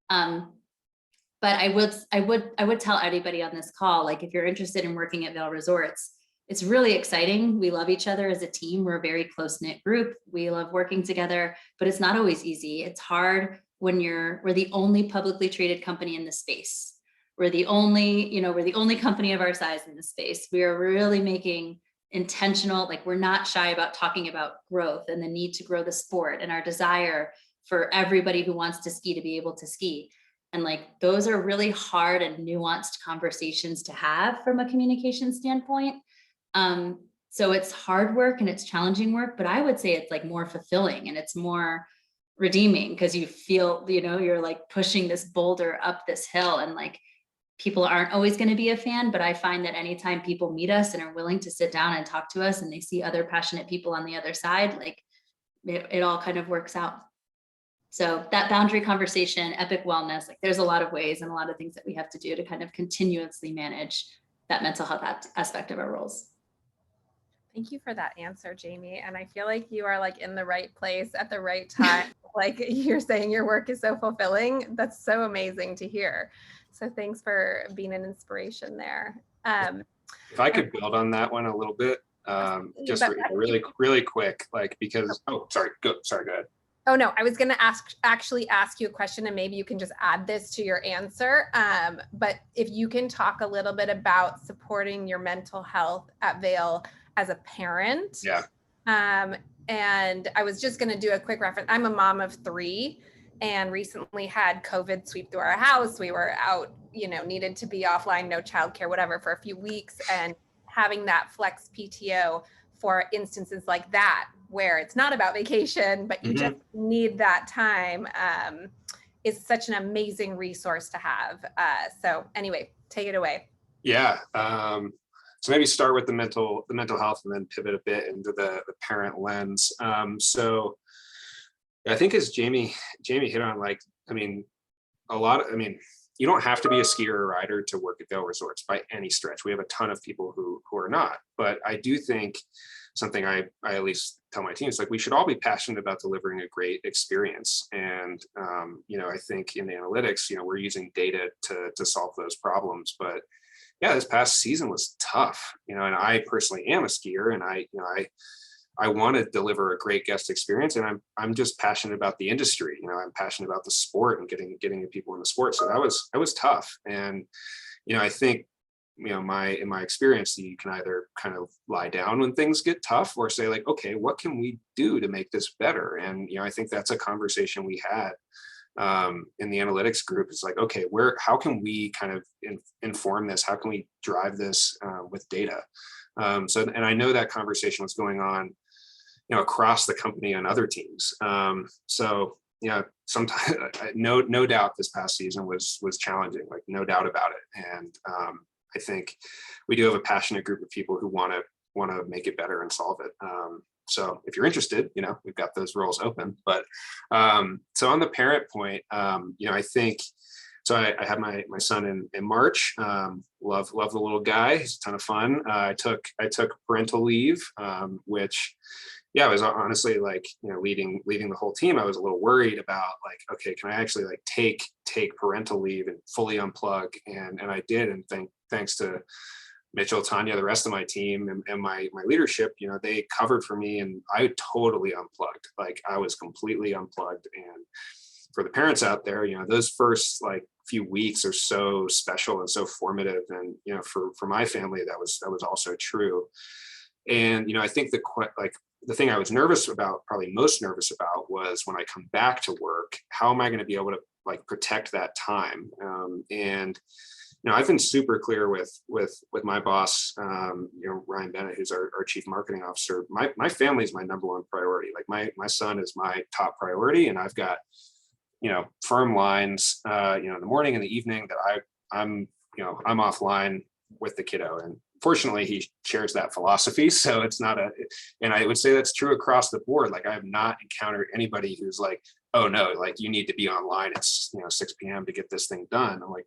But I would tell anybody on this call, like, if you're interested in working at Vail Resorts, it's really exciting. We love each other as a team. We're a very close-knit group. We love working together, but it's not always easy. It's hard when we're the only publicly traded company in the space. We're the only company of our size in the space. We are really making intentional, like we're not shy about talking about growth and the need to grow the sport and our desire for everybody who wants to ski to be able to ski. And like, those are really hard and nuanced conversations to have from a communication standpoint. So it's hard work and it's challenging work, but I would say it's like more fulfilling and it's more redeeming because you feel, you know, you're like pushing this boulder up this hill and like people aren't always going to be a fan, but I find that anytime people meet us and are willing to sit down and talk to us and they see other passionate people on the other side, like it all kind of works out. So that boundary conversation, Epic Wellness, like there's a lot of ways and a lot of things that we have to do to kind of continuously manage that mental health aspect of our roles. Thank you for that answer, Jamie. And I feel like you are like in the right place at the right time. Like you're saying your work is so fulfilling. That's so amazing to hear. So thanks for being an inspiration there. If I could build on that one a little bit, just really quick, like, because, sorry, go ahead. Oh no, I was going to actually ask you a question and maybe you can just add this to your answer. But if you can talk a little bit about supporting your mental health at Vail as a parent. Yeah. And I was just going to do a quick reference. I'm a mom of 3 and recently had COVID sweep through our house. We were out, you know, needed to be offline, no childcare, whatever, for a few weeks. And having that flex PTO for instances like that, where it's not about vacation, but you just need that time, is such an amazing resource to have. So anyway, take it away. Yeah. So maybe start with the mental health and then pivot a bit into the parent lens. So I think as Jamie hit on, like, I mean, you don't have to be a skier or rider to work at Vail Resorts by any stretch. We have a ton of people who are not, but I do think something I at least tell my team is like, we should all be passionate about delivering a great experience. And, you know, I think in analytics, you know, we're using data to solve those problems, but yeah, this past season was tough, you know, and I personally am a skier and I want to deliver a great guest experience, and I'm just passionate about the industry. You know, I'm passionate about the sport and getting the people in the sport. So that was tough. And, you know, I think, you know, in my experience, you can either kind of lie down when things get tough or say like, okay, what can we do to make this better? And, you know, I think that's a conversation we had in the analytics group. It's like, okay, how can we kind of inform this? How can we drive this with data? And I know that conversation was going on, you know, across the company on other teams. So, you know, sometimes no doubt this past season was challenging, like no doubt about it. And I think we do have a passionate group of people who want to make it better and solve it. So if you're interested, you know, we've got those roles open. But so on the parent point, you know, I think, so I had my son in March. Love the little guy. He's a ton of fun. I took parental leave, which, yeah, I was honestly like, you know, leading the whole team. I was a little worried about like, okay, can I actually like take parental leave and fully unplug? And I did. And thanks to Mitchell, Tanya, the rest of my team and my leadership, you know, they covered for me and I totally unplugged. Like I was completely unplugged. And for the parents out there, you know, those first like few weeks are so special and so formative. And, you know, for my family, that was also true. And, you know, I think the thing I was nervous about, probably most nervous about, was when I come back to work, how am I going to be able to like protect that time? And, you know, I've been super clear with my boss, you know, Ryan Bennett, who's our chief marketing officer. My family is my number one priority. Like my son is my top priority, and I've got, you know, firm lines, you know, in the morning and the evening that I'm offline with the kiddo. And fortunately, he shares that philosophy. So it's not and I would say that's true across the board. Like I have not encountered anybody who's like, oh no, like you need to be online. It's, you know, 6 p.m. to get this thing done. I'm like,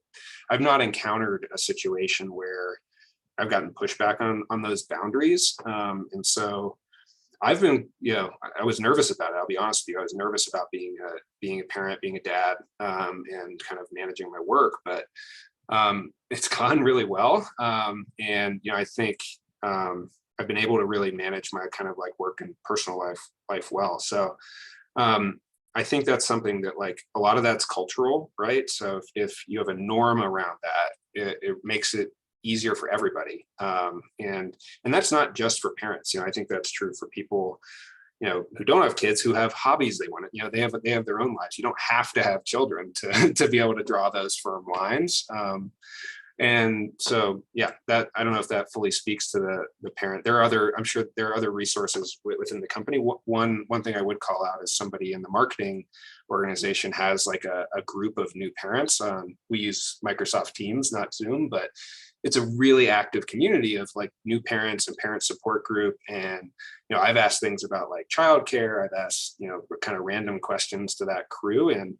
I've not encountered a situation where I've gotten pushback on those boundaries. And so I've been, you know, I was nervous about it. I'll be honest with you. I was nervous about being a parent, being a dad, and kind of managing my work, but it's gone really well. And, you know, I think I've been able to really manage my kind of like work and personal life well. So I think that's something that, like, a lot of that's cultural, right? So if you have a norm around that, it makes it easier for everybody. And that's not just for parents. You know, I think that's true for people, you know, who don't have kids, who have hobbies they want to, you know, they have their own lives. You don't have to have children to be able to draw those firm lines. And so, yeah, that, I don't know if that fully speaks to the parent. I'm sure there are other resources within the company. One thing I would call out is somebody in the marketing organization has like a group of new parents. We use Microsoft Teams, not Zoom, but it's a really active community of like new parents and parent support group. And, you know, I've asked things about like childcare. I've asked, you know, kind of random questions to that crew. And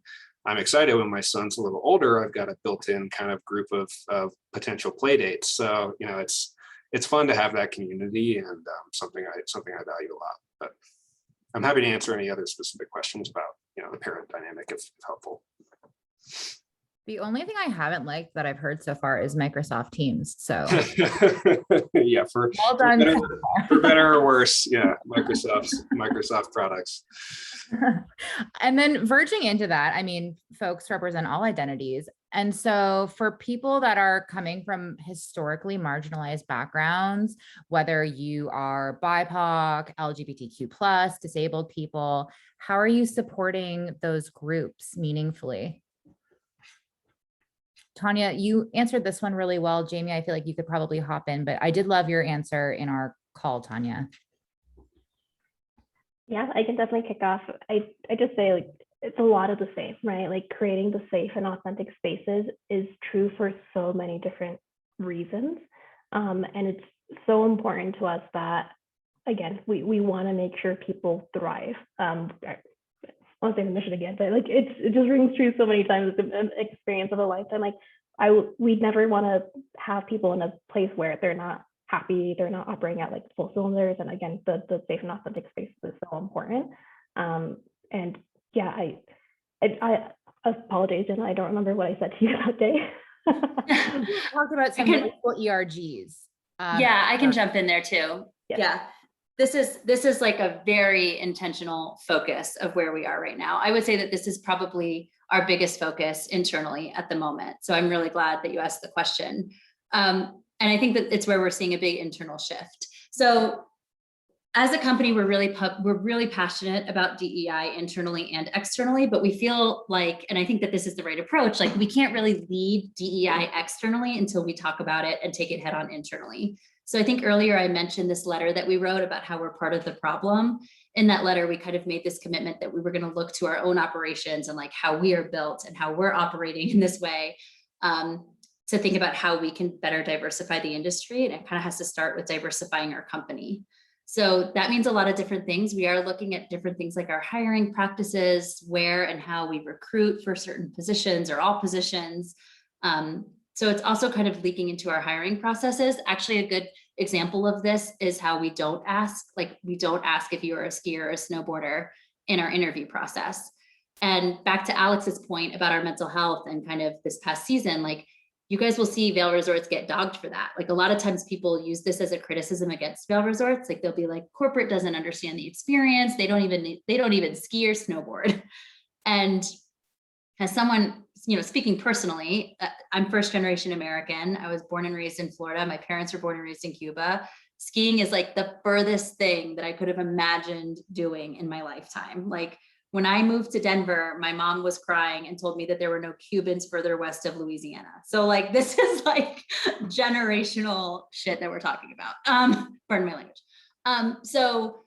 I'm excited when my son's a little older, I've got a built-in kind of group of potential play dates. So, you know, it's fun to have that community, and something I value a lot. But I'm happy to answer any other specific questions about, you know, the parent dynamic if helpful. The only thing I haven't liked that I've heard so far is Microsoft Teams. So yeah, for better or worse, yeah, Microsoft products. And then verging into that, I mean, folks represent all identities. And so for people that are coming from historically marginalized backgrounds, whether you are BIPOC, LGBTQ+, disabled people, how are you supporting those groups meaningfully? Tanya, you answered this one really well. Jamie, I feel like you could probably hop in, but I did love your answer in our call, Tanya. Yeah, I can definitely kick off. I just say, like, it's a lot of the same, right? Like creating the safe and authentic spaces is true for so many different reasons. And it's so important to us that, again, we want to make sure people thrive. I won't say the mission again, but like it just rings true so many times. It's an experience of a lifetime. Like we'd never want to have people in a place where they're not happy, they're not operating at like full cylinders. And again, the safe and authentic space is so important. And yeah, I apologize, and I don't remember what I said to you that day. Talk about some ERGs. Yeah, I can jump in there too. Yeah. This is like a very intentional focus of where we are right now. I would say that this is probably our biggest focus internally at the moment. So I'm really glad that you asked the question. And I think that it's where we're seeing a big internal shift. So as a company, we're really passionate about DEI internally and externally, but we feel like, and I think that this is the right approach, like we can't really lead DEI externally until we talk about it and take it head on internally. So I think earlier I mentioned this letter that we wrote about how we're part of the problem. In that letter, we kind of made this commitment that we were going to look to our own operations and like how we are built and how we're operating in this way, to think about how we can better diversify the industry. And it kind of has to start with diversifying our company. So that means a lot of different things. We are looking at different things like our hiring practices, where and how we recruit for certain positions or all positions. So it's also kind of leaking into our hiring processes. Actually, a good example of this is how we don't ask if you are a skier or a snowboarder in our interview process. And back to Alex's point about our mental health and kind of this past season, like you guys will see Vail Resorts get dogged for that. Like a lot of times people use this as a criticism against Vail Resorts. Like they'll be like, corporate doesn't understand the experience. They don't even ski or snowboard. And as someone speaking personally, I'm first generation American. I was born and raised in Florida. My parents were born and raised in Cuba. Skiing is like the furthest thing that I could have imagined doing in my lifetime. Like when I moved to Denver, my mom was crying and told me that there were no Cubans further west of Louisiana. So like, this is like generational shit that we're talking about. Pardon my language. So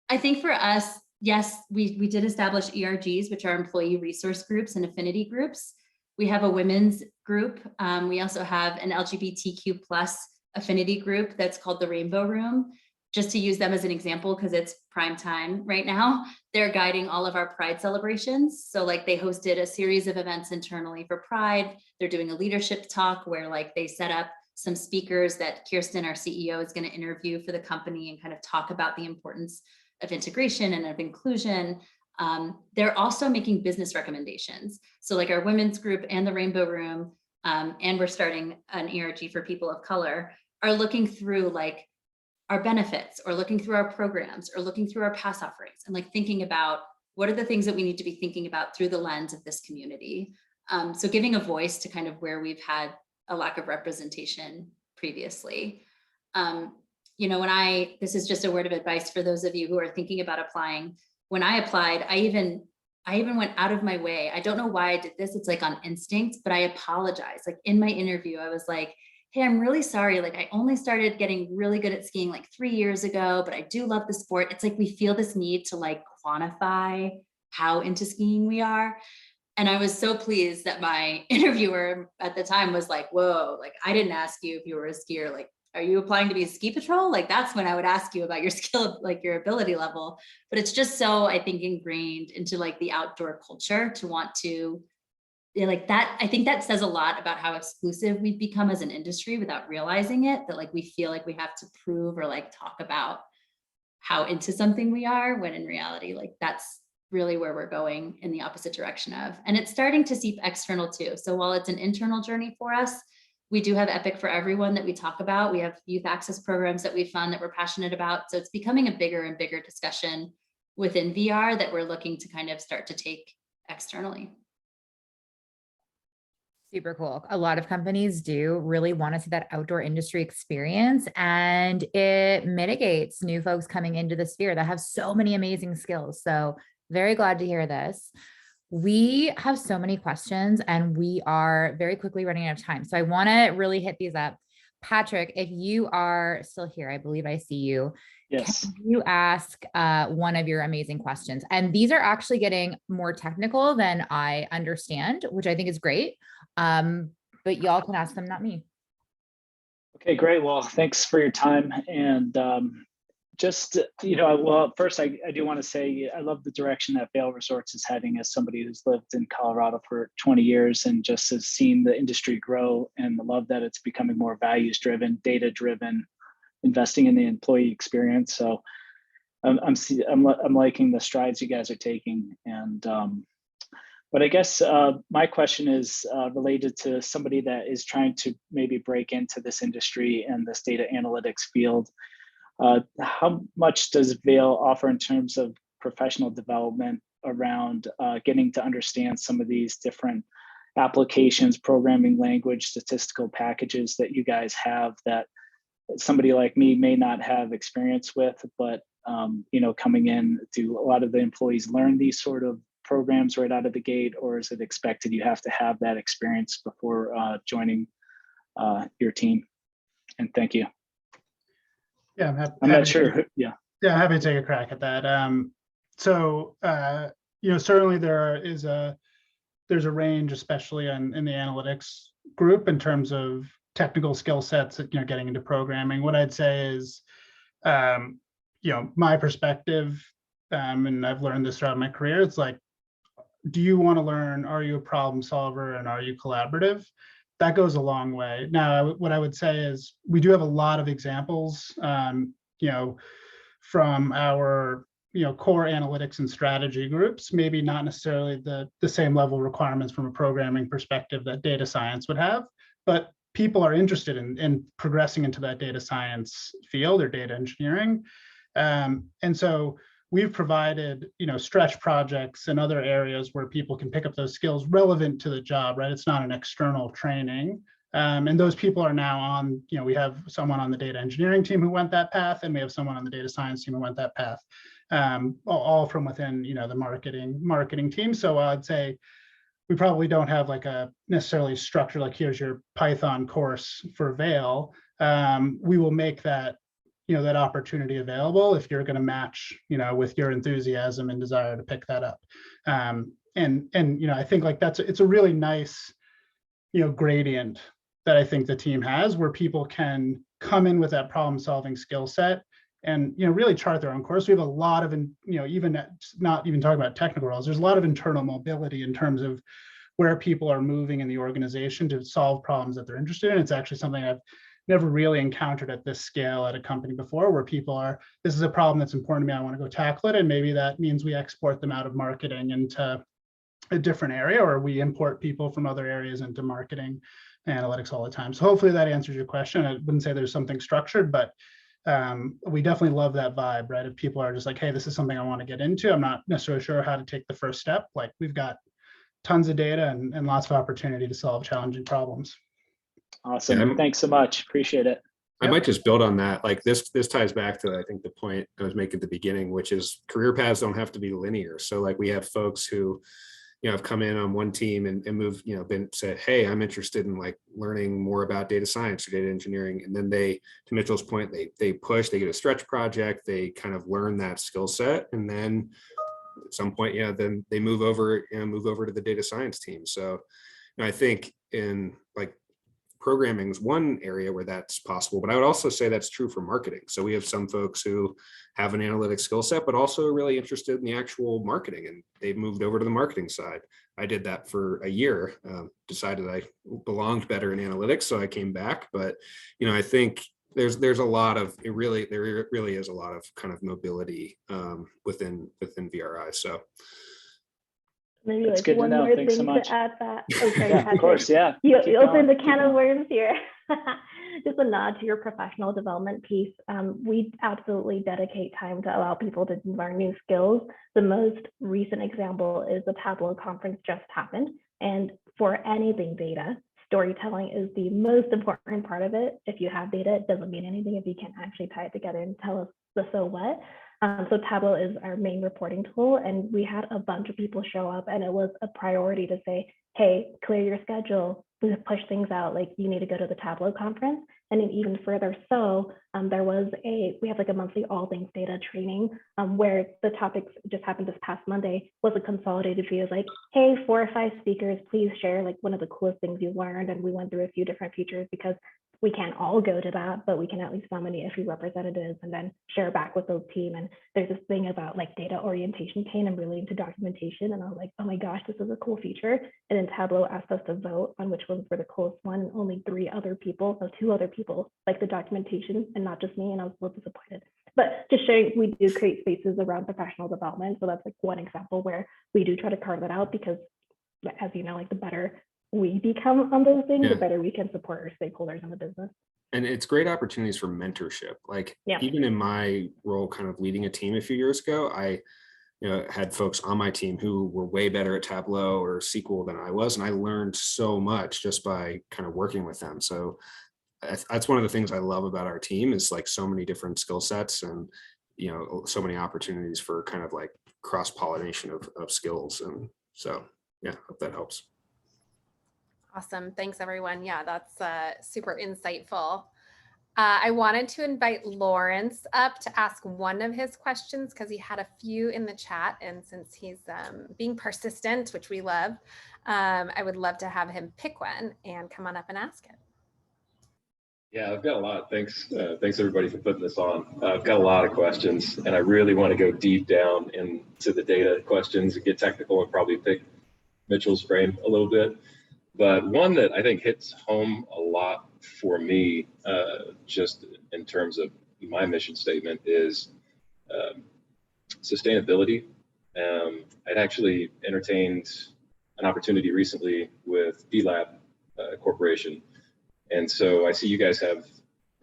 I think for us, yes, we did establish ERGs, which are employee resource groups and affinity groups. We have a women's group. We also have an LGBTQ plus affinity group that's called the Rainbow Room. Just to use them as an example, because it's prime time right now, they're guiding all of our Pride celebrations. So like they hosted a series of events internally for Pride. They're doing a leadership talk where like they set up some speakers that Kirsten, our CEO, is going to interview for the company and kind of talk about the importance of integration and of inclusion. They're also making business recommendations. So like our women's group and the Rainbow Room, and we're starting an ERG for people of color, are looking through like our benefits or looking through our programs or looking through our pass offerings and like thinking about what are the things that we need to be thinking about through the lens of this community. So giving a voice to kind of where we've had a lack of representation previously. This is just a word of advice for those of you who are thinking about applying. When I applied, I even went out of my way. I don't know why I did this. It's like on instinct, but I apologize. Like in my interview, I was like, hey, I'm really sorry. Like I only started getting really good at skiing like 3 years ago, but I do love the sport. It's like we feel this need to like quantify how into skiing we are. And I was so pleased that my interviewer at the time was like, whoa, like I didn't ask you if you were a skier. Like, are you applying to be a ski patrol? Like that's when I would ask you about your skill, like your ability level. But it's just so, I think, ingrained into like the outdoor culture to want to like that. I think that says a lot about how exclusive we've become as an industry without realizing it, that like we feel like we have to prove or like talk about how into something we are, when in reality, like that's really where we're going in the opposite direction of. And it's starting to seep external too. So while it's an internal journey for us, we do have Epic for Everyone that we talk about. We have youth access programs that we fund that we're passionate about. So it's becoming a bigger and bigger discussion within VR that we're looking to kind of start to take externally. Super cool. A lot of companies do really want to see that outdoor industry experience, and it mitigates new folks coming into the sphere that have so many amazing skills. So very glad to hear this. We have so many questions and we are very quickly running out of time. So I want to really hit these up. Patrick, if you are still here, I believe I see you. Yes. Can you ask one of your amazing questions? And these are actually getting more technical than I understand, which I think is great. But y'all can ask them, not me. Okay, great. Well, thanks for your time. And first I do want to say I love the direction that Vail Resorts is heading, as somebody who's lived in Colorado for 20 years and just has seen the industry grow, and the love that it's becoming more values driven, data driven, investing in the employee experience. So I'm liking the strides you guys are taking. And but I guess my question is related to somebody that is trying to maybe break into this industry and this data analytics field. How much does Vail offer in terms of professional development around getting to understand some of these different applications, programming language, statistical packages that you guys have that somebody like me may not have experience with, but coming in, do a lot of the employees learn these sort of programs right out of the gate, or is it expected you have to have that experience before joining your team? And thank you. Yeah, I'm not sure. Yeah, happy to take a crack at that. Certainly there's a range, especially in the analytics group, in terms of technical skill sets that, getting into programming. What I'd say is, my perspective, and I've learned this throughout my career, it's like, do you want to learn? Are you a problem solver, and are you collaborative? That goes a long way. Now, what I would say is we do have a lot of examples, from our, core analytics and strategy groups, maybe not necessarily the same level of requirements from a programming perspective that data science would have, but people are interested in progressing into that data science field or data engineering. And so we've provided, stretch projects and other areas where people can pick up those skills relevant to the job, right? It's not an external training. And those people are now on, we have someone on the data engineering team who went that path, and we have someone on the data science team who went that path, all from within, the marketing team. So I'd say we probably don't have like a necessarily structure, like here's your Python course for Vail. We will make that, that opportunity available if you're going to match, with your enthusiasm and desire to pick that up. And I think like it's a really nice, gradient that I think the team has, where people can come in with that problem solving skill set and, really chart their own course. We have a lot of, even not even talking about technical roles, there's a lot of internal mobility in terms of where people are moving in the organization to solve problems that they're interested in. It's actually something I've never really encountered at this scale at a company before, where people are, this is a problem that's important to me, I want to go tackle it. And maybe that means we export them out of marketing into a different area, or we import people from other areas into marketing analytics all the time. So hopefully that answers your question. I wouldn't say there's something structured, but we definitely love that vibe, right? If people are just like, hey, this is something I want to get into, I'm not necessarily sure how to take the first step. Like, we've got tons of data and lots of opportunity to solve challenging problems. Awesome. Yeah, thanks so much. Appreciate it. I might just build on that. Like this ties back to, I think, the point I was making at the beginning, which is career paths don't have to be linear. So like we have folks who, have come in on one team and moved, said, hey, I'm interested in like learning more about data science or data engineering. And then they, to Mitchell's point, they push, they get a stretch project, they kind of learn that skill set. And then at some point, then they move over to the data science team. So I think in like programming is one area where that's possible, but I would also say that's true for marketing. So we have some folks who have an analytics skill set, but also are really interested in the actual marketing, and they've moved over to the marketing side. I did that for a year, decided I belonged better in analytics, so I came back. But I think there's a lot of there really is a lot of kind of mobility within VRI. So maybe That's like good to one know. more Thanks so thing much. to add that. Okay, Yeah, of course. Yeah. You Keep opened going, the can keep of going. worms here. Just a nod to your professional development piece. We absolutely dedicate time to allow people to learn new skills. The most recent example is the Tableau conference just happened. And for anything data, storytelling is the most important part of it. If you have data, it doesn't mean anything if you can't actually tie it together and tell us the so what. So Tableau is our main reporting tool, and we had a bunch of people show up, and it was a priority to say, hey, clear your schedule, we push things out, like you need to go to the Tableau conference. And then even further so, we have like a monthly all things data training where the topics just happened this past Monday was a consolidated view of like, hey, 4 or 5 speakers, please share like one of the coolest things you learned. And we went through a few different features because we can't all go to that, but we can at least nominate a few representatives and then share back with the team. And there's this thing about like data orientation chain and relating to documentation. And I was like, oh my gosh, this is a cool feature. And then Tableau asked us to vote on which ones were the coolest one. And only 2 other people like the documentation and not just me. And I was a little disappointed. But just showing, we do create spaces around professional development. So that's like one example where we do try to carve that out, because as you know, like the better we become on those things, the better we can support our stakeholders in the business. And it's great opportunities for mentorship. Like even in my role kind of leading a team a few years ago, I had folks on my team who were way better at Tableau or SQL than I was. And I learned so much just by kind of working with them. So that's one of the things I love about our team, is like so many different skill sets and, so many opportunities for kind of like cross-pollination of skills. And so, hope that helps. Awesome. Thanks, everyone. Yeah, that's super insightful. I wanted to invite Lawrence up to ask one of his questions because he had a few in the chat. And since he's being persistent, which we love, I would love to have him pick one and come on up and ask it. Yeah, I've got a lot. Thanks everybody for putting this on. I've got a lot of questions, and I really want to go deep down into the data questions and get technical and probably pick Mitchell's brain a little bit. But one that I think hits home a lot for me, just in terms of my mission statement, is sustainability. I'd actually entertained an opportunity recently with B-Lab Corporation. And so I see you guys have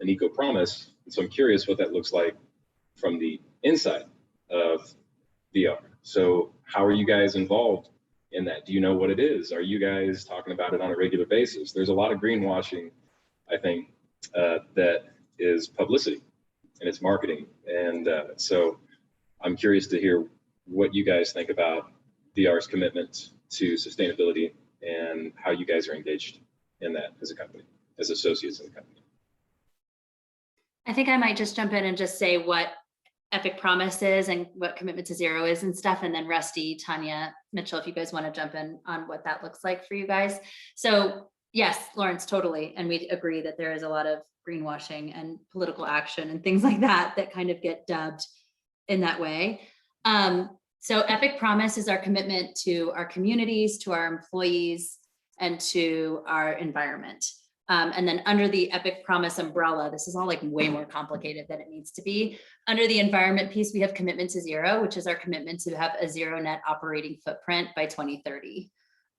an eco promise. And so I'm curious what that looks like from the inside of VR. So how are you guys involved in that? Do you know what it is? Are you guys talking about it on a regular basis? There's a lot of greenwashing, I think, that is publicity and it's marketing. And so I'm curious to hear what you guys think about VR's commitment to sustainability and how you guys are engaged in that as a company, as associates in the company. I think I might just jump in and just say what Epic Promise is and what Commitment to Zero is and stuff. And then Rusty, Tanya, Mitchell, if you guys want to jump in on what that looks like for you guys. So yes, Lawrence, totally. And we agree that there is a lot of greenwashing and political action and things like that that kind of get dubbed in that way. So Epic Promise is our commitment to our communities, to our employees, and to our environment. And then under the Epic Promise umbrella, this is all like way more complicated than it needs to be. Under the environment piece, we have Commitment to Zero, which is our commitment to have a zero net operating footprint by 2030.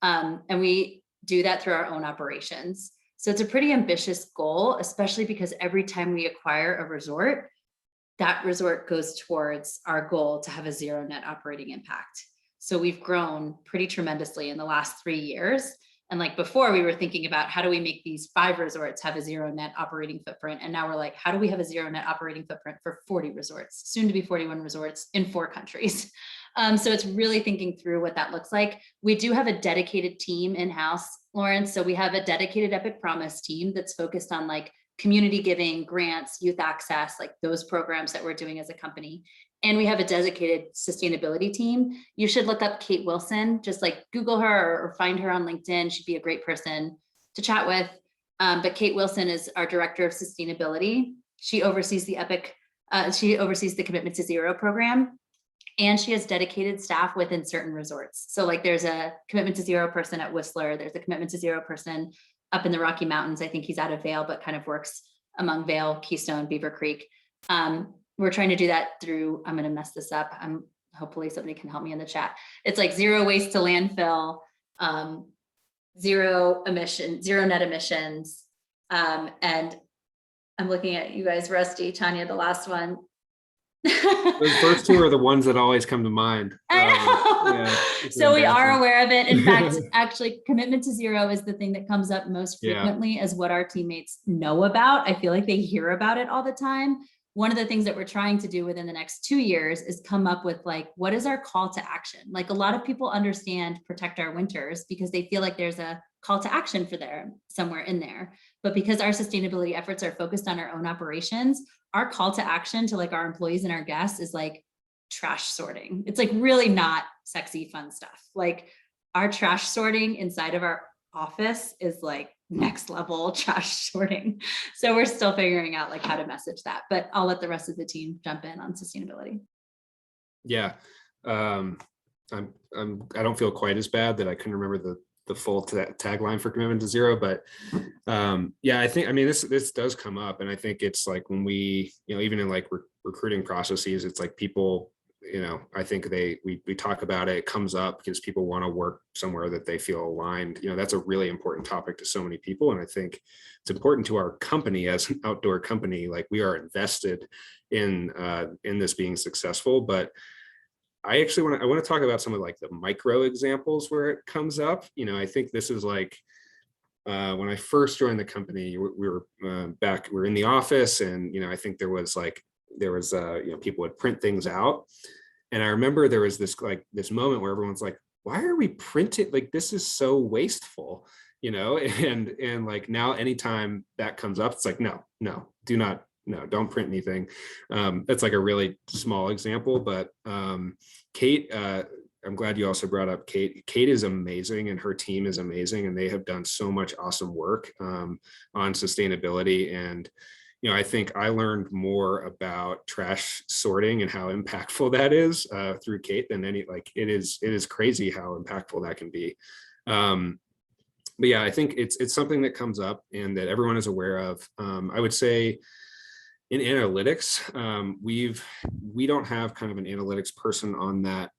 And we do that through our own operations. So it's a pretty ambitious goal, especially because every time we acquire a resort, that resort goes towards our goal to have a zero net operating impact. So we've grown pretty tremendously in the last 3 years. And like before, we were thinking about how do we make these 5 resorts have a zero net operating footprint? And now we're like, how do we have a zero net operating footprint for 40 resorts, soon to be 41 resorts in 4 countries? So it's really thinking through what that looks like. We do have a dedicated team in-house, Lawrence. So we have a dedicated Epic Promise team that's focused on like community giving, grants, youth access, like those programs that we're doing as a company. And we have a dedicated sustainability team. You should look up Kate Wilson, just like Google her or find her on LinkedIn. She'd be a great person to chat with. But Kate Wilson is our director of sustainability. She oversees the she oversees the Commitment to Zero program. And she has dedicated staff within certain resorts. So like there's a Commitment to Zero person at Whistler. There's a Commitment to Zero person up in the Rocky Mountains. I think he's out of Vail, but kind of works among Vail, Keystone, Beaver Creek. We're trying to do that through, I'm going to mess this up. Hopefully somebody can help me in the chat. It's like zero waste to landfill, zero net emissions. And I'm looking at you guys, Rusty, Tanya, the last one. Those first 2 are the ones that always come to mind. Yeah, so we are aware of it. In fact, actually, Commitment to Zero is the thing that comes up most frequently as what our teammates know about. I feel like they hear about it all the time. One of the things that we're trying to do within the next 2 years is come up with like, what is our call to action? Like a lot of people understand protect our winters because they feel like there's a call to action for there somewhere in there. But because our sustainability efforts are focused on our own operations, our call to action to like our employees and our guests is like trash sorting. It's like really not sexy, fun stuff. Like our trash sorting inside of our office is like next level trash sorting. So we're still figuring out like how to message that, but I'll let the rest of the team jump in on sustainability. Yeah. I don't feel quite as bad that I couldn't remember the full tagline for Commitment to Zero, but yeah, I mean, this does come up. And I think it's like when we, even in like recruiting processes, it's like people, I think we talk about it, it comes up because people want to work somewhere that they feel aligned. That's a really important topic to so many people. And I think it's important to our company as an outdoor company, like we are invested in this being successful. But I actually want to talk about some of like the micro examples where it comes up. I think this is like when I first joined the company, we were in the office, and I think there was people would print things out, and I remember there was this moment where everyone's like, why are we printing, like this is so wasteful, and like now anytime that comes up, it's like no, don't print anything. That's like a really small example, but Kate, I'm glad you also brought up Kate. Kate is amazing, and her team is amazing, and they have done so much awesome work on sustainability. And I think I learned more about trash sorting and how impactful that is through Kate than it is crazy how impactful that can be. But yeah, I think it's something that comes up and that everyone is aware of. I would say in analytics, we don't have kind of an analytics person on that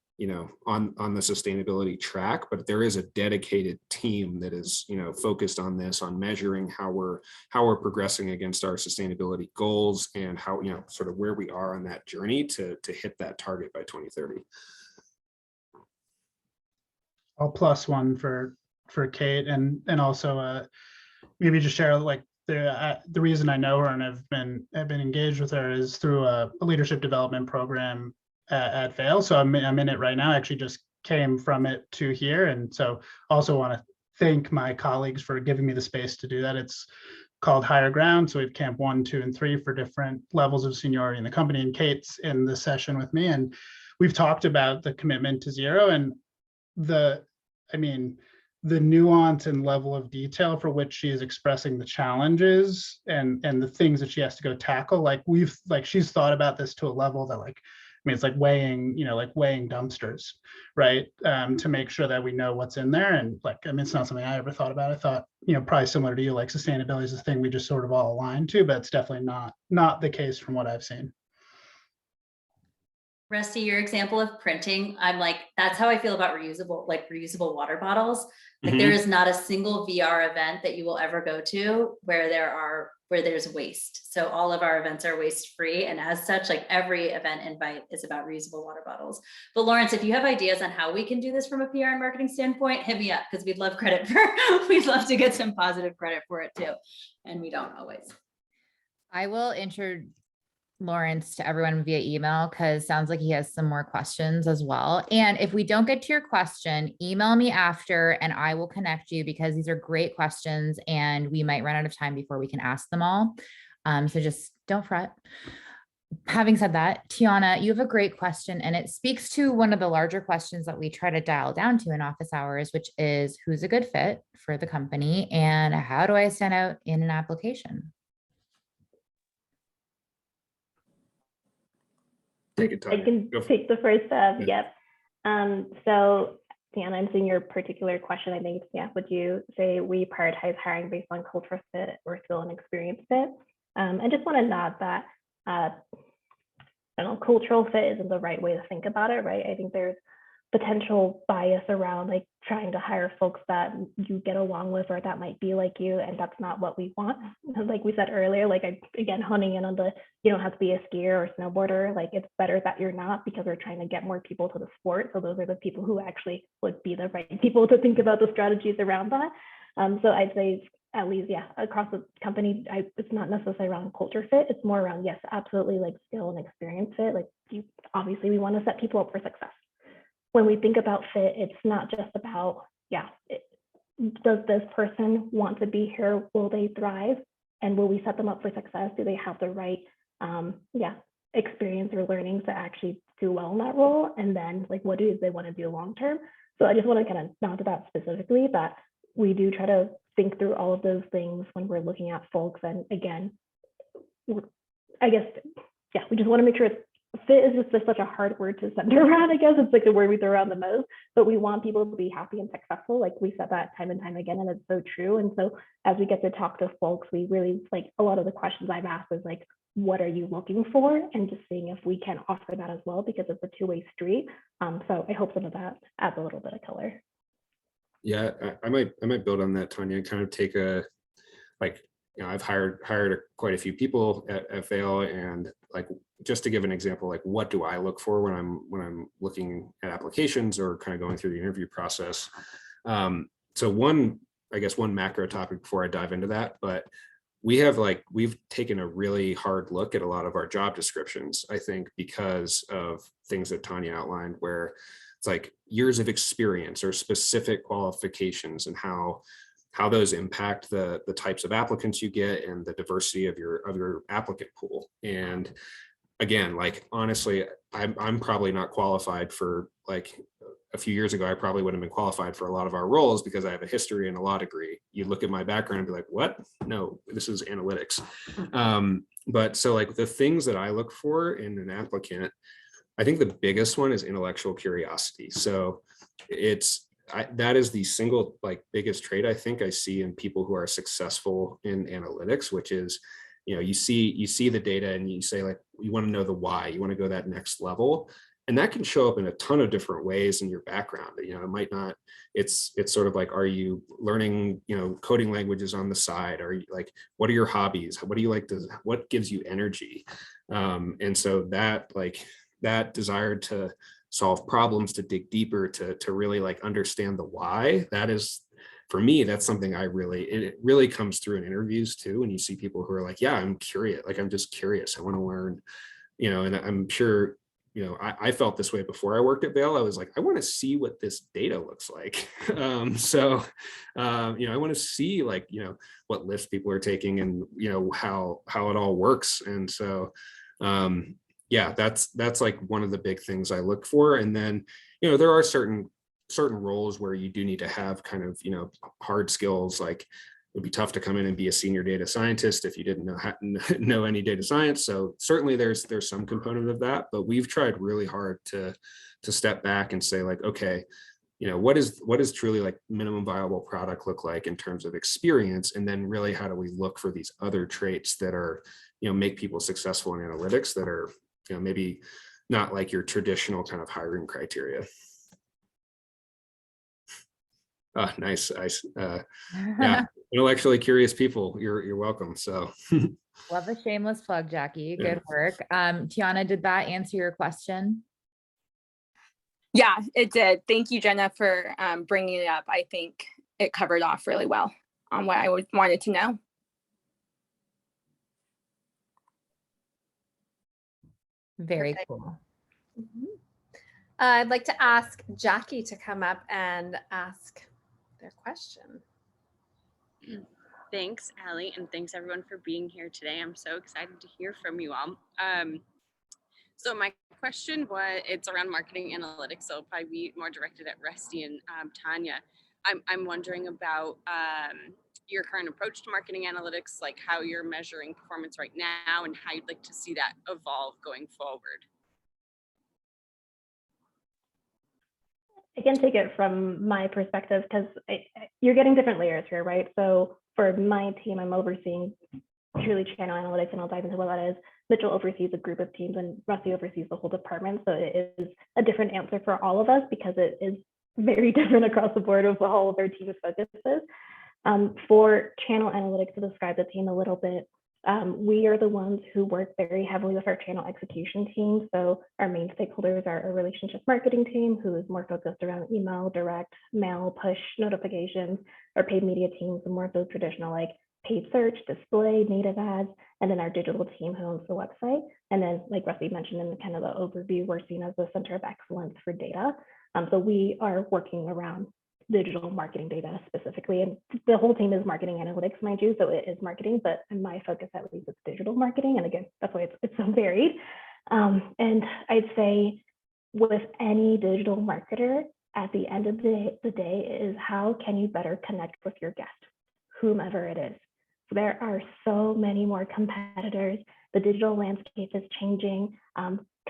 on the sustainability track, but there is a dedicated team that is, focused on this, on measuring how we're progressing against our sustainability goals and how, sort of where we are on that journey to hit that target by 2030. I'll plus one for Kate, and also maybe just share like the reason I know her and I've been engaged with her is through a leadership development program at Vail. So I'm in it right now. I actually just came from it to here, and so also want to thank my colleagues for giving me the space to do that. It's called Higher Ground. So we have camp 1, 2, and 3 for different levels of seniority in the company, and Kate's in the session with me, and we've talked about the commitment to zero and the nuance and level of detail for which she is expressing the challenges and the things that she has to go tackle. She's thought about this to a level that it's like weighing dumpsters, right? To make sure that we know what's in there. And it's not something I ever thought about. I thought, probably similar to you, like sustainability is a thing we just sort of all align to, but it's definitely not the case from what I've seen. Rusty, your example of printing, I'm like, that's how I feel about reusable water bottles. Like there is not a single VR event that you will ever go to where there's waste. So all of our events are waste free. And as such, like every event invite is about reusable water bottles. But Lawrence, if you have ideas on how we can do this from a PR and marketing standpoint, hit me up, because we'd love we'd love to get some positive credit for it too. And we don't always. I will introduce Lawrence to everyone via email, because sounds like he has some more questions as well. And if we don't get to your question, email me after and I will connect you, because these are great questions and we might run out of time before we can ask them all. So just don't fret. Having said that, Tiana, you have a great question, and it speaks to one of the larger questions that we try to dial down to in office hours, which is who's a good fit for the company and how do I stand out in an application? I can take the first stab. Yep. So Dan, I'm seeing your particular question. I think, would you say we prioritize hiring based on cultural fit or skill and experience fit? I just want to nod that cultural fit isn't the right way to think about it, right? I think there's potential bias around trying to hire folks that you get along with or that might be like you, and that's not what we want. Like we said earlier, again, honing in on you don't have to be a skier or snowboarder. It's better that you're not, because we're trying to get more people to the sport. So those are the people who actually would be the right people to think about the strategies around that. So I'd say at least, across the company, it's not necessarily around culture fit. It's more around, yes, absolutely, skill and experience fit. Obviously we want to set people up for success. When we think about fit, it's not just about, does this person want to be here? Will they thrive? And will we set them up for success? Do they have the right, experience or learnings to actually do well in that role? And then what do they want to do long term? So I just want to kind of nod to that specifically, that we do try to think through all of those things when we're looking at folks. And again, I guess, we just want to make sure fit is just such a hard word to center around. I guess it's the word we throw around the most, but we want people to be happy and successful. We said that time and time again, and it's so true. And so as we get to talk to folks, we really a lot of the questions I've asked is what are you looking for? And just seeing if we can offer that as well, because it's a two-way street. So I hope some of that adds a little bit of color. Yeah, I might build on that, Tanya, and kind of take I've hired quite a few people at Vail, and just to give an example, what do I look for when I'm looking at applications or kind of going through the interview process? So one macro topic before I dive into that, but we've taken a really hard look at a lot of our job descriptions, I think, because of things that Tanya outlined, where it's years of experience or specific qualifications and how those impact the types of applicants you get and the diversity of your applicant pool. And again, honestly, I'm probably not qualified for a few years ago, I probably wouldn't have been qualified for a lot of our roles because I have a history and a law degree. You look at my background and be like, what? No, this is analytics. But so the things that I look for in an applicant, I think the biggest one is intellectual curiosity. So that is the single biggest trait I think I see in people who are successful in analytics, which is, you see the data and you say you want to know the why, you want to go that next level. And that can show up in a ton of different ways in your background. You know, it might not, it's sort of like, are you learning, you know, coding languages on the side? Are you like, what are your hobbies? What do you like to, what gives you energy? And so that, like, that desire to solve problems, to dig deeper, to really like understand the why, that is, for me, that's something I really, it really comes through in interviews too. When you see people who are like, yeah, I'm curious, like, I'm just curious, I want to learn, you know, and I'm sure, you know, I felt this way before I worked at Vail. I was like, I want to see what this data looks like. You know, I want to see, like, you know, what lifts people are taking and, you know, how it all works. And so, yeah, that's like one of the big things I look for. And then, you know, there are certain roles where you do need to have kind of, you know, hard skills. Like, it would be tough to come in and be a senior data scientist if you didn't know any data science. So certainly there's some component of that, but we've tried really hard to step back and say, like, okay, you know, what is truly like minimum viable product look like in terms of experience? And then really, how do we look for these other traits that are, you know, make people successful in analytics that are, you know, maybe not like your traditional kind of hiring criteria. Oh, nice. Yeah, intellectually curious people, you're welcome. So Love a shameless plug, Jackie. Yeah. Good work. Tiana, did that answer your question? Yeah, it did. Thank you, Jenna, for bringing it up. I think it covered off really well on what I wanted to know. Very Perfect. cool. I'd like to ask Jackie to come up and ask their question. Thanks, Allie, and thanks everyone for being here today. I'm so excited to hear from you all. So my question it's around marketing analytics, so it'll probably be more directed at Rusty and Tanya. I'm wondering about your current approach to marketing analytics, like how you're measuring performance right now and how you'd like to see that evolve going forward. I can take it from my perspective because you're getting different layers here, right? So for my team, I'm overseeing truly channel analytics, and I'll dive into what that is. Mitchell oversees a group of teams, and Rusty oversees the whole department. So it is a different answer for all of us because it is very different across the board of what all of our teams' focus is. For channel analytics, to describe the team a little bit, we are the ones who work very heavily with our channel execution team. So our main stakeholders are a relationship marketing team who is more focused around email, direct mail, push notifications, our paid media teams, and more of those traditional like paid search, display, native ads, and then our digital team who owns the website. And then, like Rusty mentioned in kind of the overview, we're seen as the center of excellence for data. So we are working around digital marketing data specifically, and the whole team is marketing analytics, mind you, so it is marketing, but in my focus at least it's digital marketing, and again, that's why it's so varied. And I'd say with any digital marketer, at the end of the day is how can you better connect with your guest, whomever it is. There are so many more competitors. The digital landscape is changing.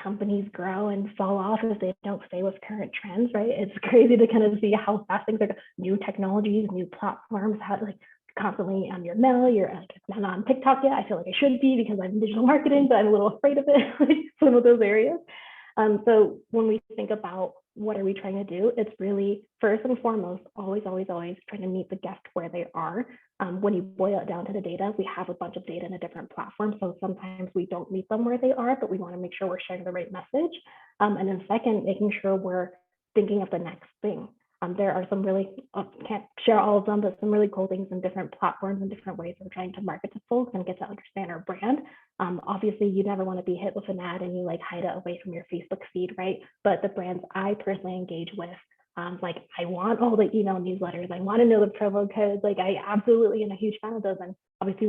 Companies grow and fall off if they don't stay with current trends, right? It's crazy to kind of see how fast things are, new technologies, new platforms, how like constantly on your mail, you're like, I'm not on TikTok yet. I feel like I should be because I'm in digital marketing, but I'm a little afraid of it, like some of those areas. So when we think about what are we trying to do, it's really first and foremost, always trying to meet the guest where they are. When you boil it down to the data, we have a bunch of data in a different platform. So sometimes we don't meet them where they are, but we want to make sure we're sharing the right message. And then second, making sure we're thinking of the next thing. There are some really, can't share all of them, but some really cool things in different platforms and different ways we're trying to market to folks and get to understand our brand. Obviously, you never want to be hit with an ad and you like hide it away from your Facebook feed, right? But the brands I personally engage with, like I want all the email newsletters, I want to know the promo codes, like I absolutely am a huge fan of those. And obviously,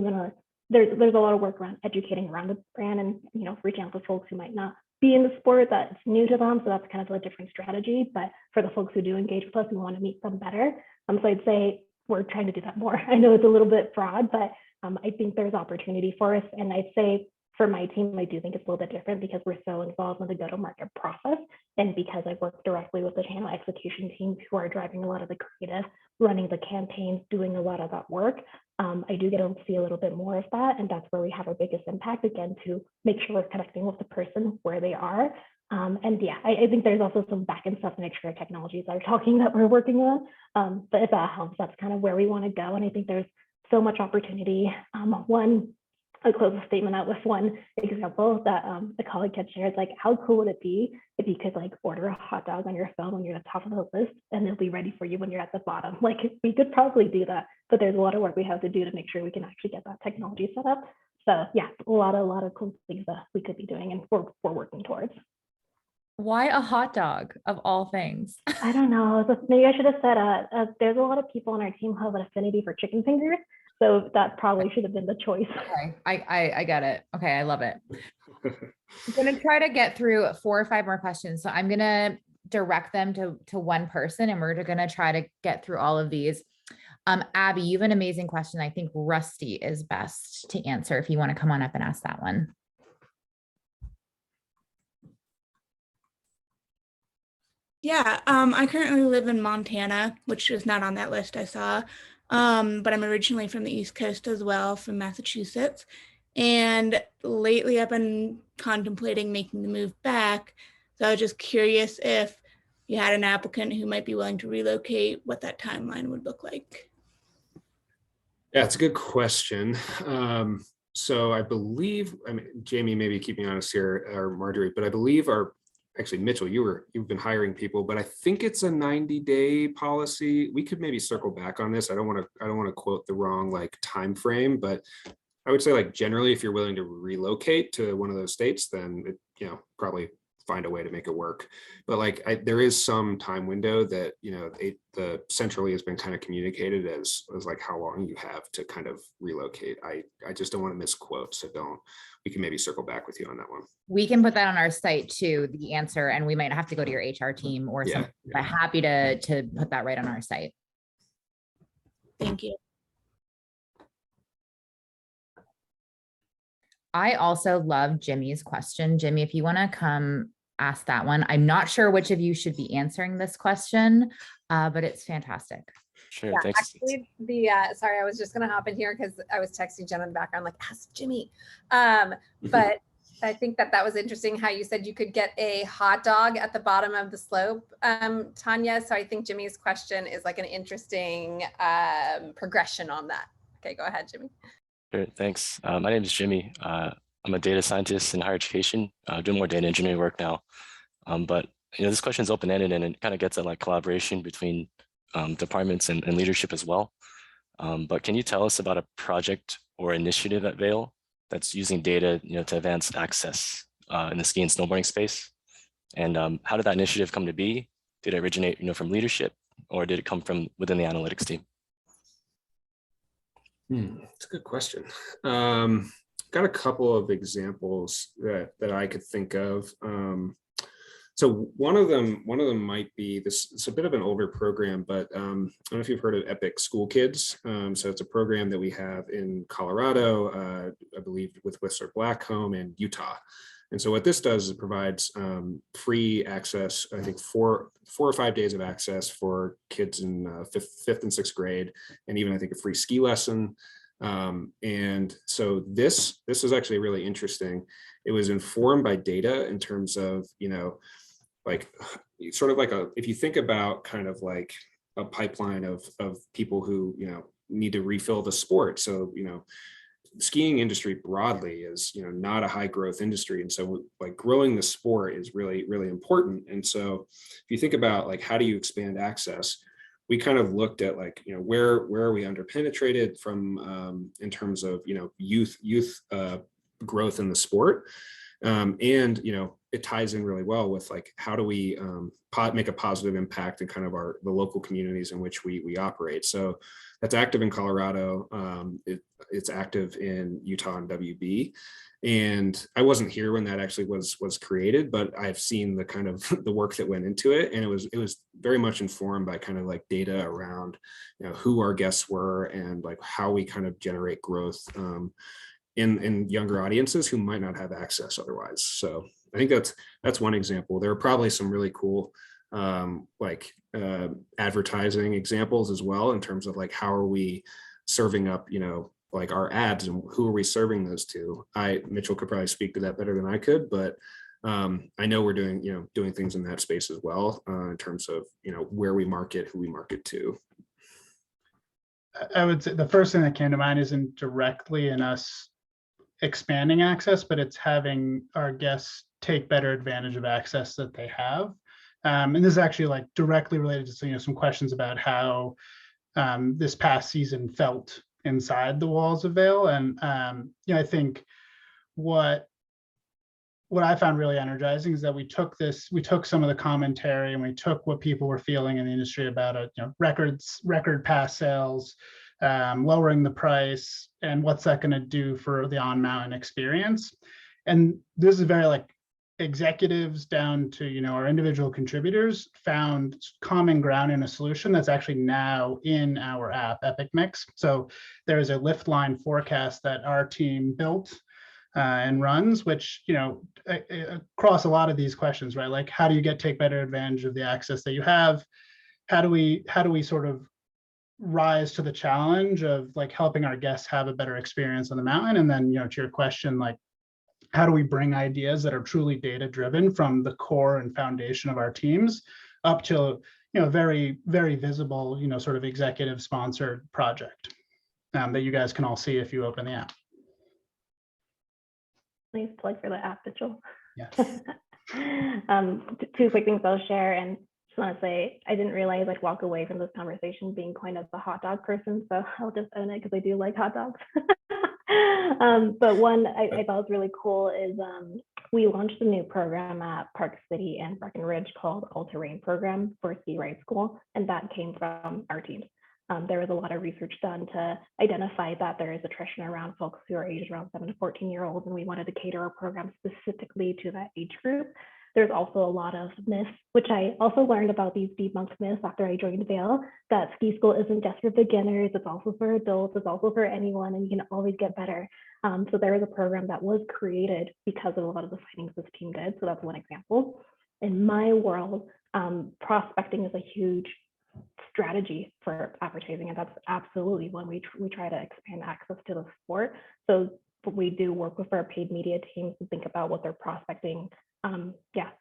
there's a lot of work around educating around the brand and reaching out to folks who might not be in the sport that's new to them. So that's kind of a different strategy. But for the folks who do engage with us, we want to meet them better. So I'd say we're trying to do that more. I know it's a little bit broad, but I think there's opportunity for us. And I'd say for my team, I do think it's a little bit different because we're so involved in the go-to-market process. And because I work directly with the channel execution teams who are driving a lot of the creative, running the campaigns, doing a lot of that work, I do get to see a little bit more of that. And that's where we have our biggest impact, again, to make sure we're connecting with the person where they are. And yeah, I think there's also some backend stuff to make sure technologies are talking that we're working on. But if that helps, that's kind of where we want to go. And I think there's so much opportunity. I'll close the statement out with one example that a colleague had shared. Like, how cool would it be if you could like order a hot dog on your phone when you're at the top of the list, and it'll be ready for you when you're at the bottom? Like, we could probably do that, but there's a lot of work we have to do to make sure we can actually get that technology set up. So yeah, a lot of cool things that we could be doing, and we're working towards. Why a hot dog of all things? I don't know. Maybe I should have said there's a lot of people on our team who have an affinity for chicken fingers. So that probably should have been the choice. Okay, I get it. Okay, I love it. I'm gonna try to get through 4 or 5 more questions. So I'm gonna direct them to one person, and we're gonna try to get through all of these. Abby, you have an amazing question. I think Rusty is best to answer if you want to come on up and ask that one. Yeah, I currently live in Montana, which is not on that list I saw. But I'm originally from the East Coast as well, from Massachusetts. And lately I've been contemplating making the move back. So I was just curious if you had an applicant who might be willing to relocate, what that timeline would look like. Yeah, it's a good question. So I believe, Jamie may be keeping honest here, or Marjorie, but I believe actually, Mitchell, you've been hiring people, but I think it's a 90-day policy. We could maybe circle back on this. I don't want to quote the wrong like time frame, but I would say like generally, if you're willing to relocate to one of those states, then probably find a way to make it work. But like there is some time window that the centrally has been kind of communicated as like how long you have to kind of relocate. I just don't want to misquote, so we can maybe circle back with you on that one. We can put that on our site too, the answer, and we might have to go to your HR team or something. But happy to put that right on our site. Thank you. I also love Jimmy's question. Jimmy, if you want to come ask that one. I'm not sure which of you should be answering this question, but it's fantastic. Sure, Yeah, thanks. actually, sorry, I was just going to hop in here because I was texting Jen in the background, like, ask Jimmy. But I think that was interesting how you said you could get a hot dog at the bottom of the slope, Tanya. So I think Jimmy's question is like an interesting progression on that. Okay, go ahead, Jimmy. Sure, thanks. My name is Jimmy. I'm a data scientist in higher education, doing more data engineering work now. But this question is open-ended, and it kind of gets at like collaboration between departments and leadership as well. But can you tell us about a project or initiative at Vail that's using data to advance access in the ski and snowboarding space? And how did that initiative come to be? Did it originate from leadership, or did it come from within the analytics team? That's a good question. Got a couple of examples that I could think of. So one of them might be this. It's a bit of an older program, but I don't know if you've heard of Epic School Kids. So it's a program that we have in Colorado, I believe, with Whistler Blackcomb and Utah. And so what this does is it provides free access, I think 4 or 5 days of access for kids in fifth and sixth grade, and even I think a free ski lesson. And so this is actually really interesting. It was informed by data in terms of, like sort of like if you think about kind of like a pipeline of people who, need to refill the sport. So, skiing industry broadly is, not a high growth industry. And so like growing the sport is really, really important. And so if you think about like, how do you expand access? We kind of looked at like, where are we underpenetrated from in terms of, youth growth in the sport. And, it ties in really well with like, how do we make a positive impact in kind of the local communities in which we operate. So that's active in Colorado. It's active in Utah and WB. And I wasn't here when that actually was created, but I've seen the kind of the work that went into it. And it was very much informed by kind of like data around, who our guests were and like how we kind of generate growth in younger audiences who might not have access otherwise. So I think that's one example. There are probably some really cool advertising examples as well in terms of like, how are we serving up, like our ads and who are we serving those to? Mitchell could probably speak to that better than I could, but I know we're doing things in that space as well, in terms of, where we market, who we market to. I would say the first thing that came to mind isn't directly in us expanding access, but it's having our guests take better advantage of access that they have. And this is actually like directly related to some questions about how this past season felt inside the walls of Vail. And I think what I found really energizing is that we took some of the commentary and we took what people were feeling in the industry about record pass sales, lowering the price, and what's that going to do for the on-mountain experience. And this is very like executives down to our individual contributors found common ground in a solution that's actually now in our app, Epic Mix. So there is a lift line forecast that our team built and runs, which across a lot of these questions, right? Like, how do you take better advantage of the access that you have? How do we sort of rise to the challenge of like helping our guests have a better experience on the mountain? And then to your question, like, how do we bring ideas that are truly data driven from the core and foundation of our teams up to very, very visible sort of executive sponsored project that you guys can all see if you open the app. Please plug for the app, Mitchell. Yes. Two quick things I'll share, and just want to say I didn't realize I'd walk away from this conversation being kind of a hot dog person, so I'll just own it because I do like hot dogs. But one I thought was really cool is we launched a new program at Park City and Breckenridge called All Terrain Program for Ski Ride School, and that came from our teams. There was a lot of research done to identify that there is attrition around folks who are aged around 7 to 14-year-olds, and we wanted to cater our program specifically to that age group. There's also a lot of myths, which I also learned about these debunked myths after I joined Vail, that ski school isn't just for beginners, it's also for adults, it's also for anyone, and you can always get better. So there was a program that was created because of a lot of the findings this team did. So that's one example. In my world, prospecting is a huge strategy for advertising, and that's absolutely when we try to expand access to the sport. So we do work with our paid media teams to think about what their prospecting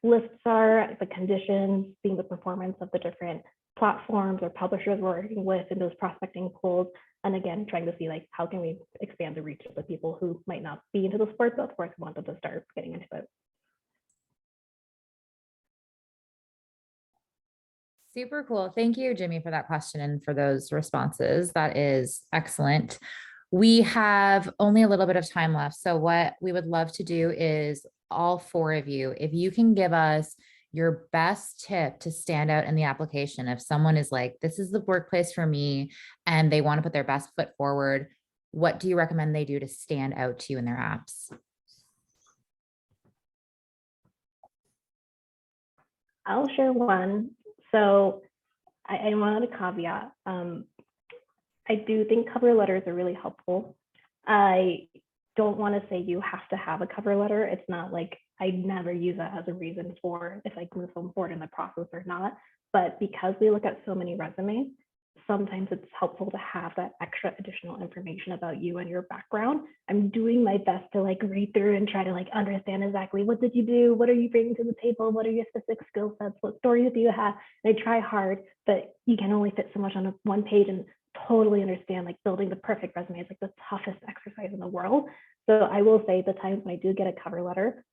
lists are, the conditions, seeing the performance of the different platforms or publishers we're working with in those prospecting pools, and again trying to see like how can we expand the reach of the people who might not be into the sport but of course want them to start getting into it. Super cool. Thank you, Jimmy, for that question and for those responses. That is excellent. We have only a little bit of time left. So what we would love to do is all four of you, if you can give us your best tip to stand out in the application. If someone is like, this is the workplace for me, and they want to put their best foot forward, what do you recommend they do to stand out to you in their apps? I'll share one. So I wanted to caveat. I do think cover letters are really helpful. I don't want to say you have to have a cover letter. It's not like I never use that as a reason for if I move them forward in the process or not. But because we look at so many resumes, sometimes it's helpful to have that extra additional information about you and your background. I'm doing my best to like read through and try to like understand exactly what did you do, what are you bringing to the table, what are your specific skill sets, what stories do you have. And I try hard, but you can only fit so much on one page and totally understand like building the perfect resume is like the toughest exercise in the world. So I will say the times when I do get a cover letter,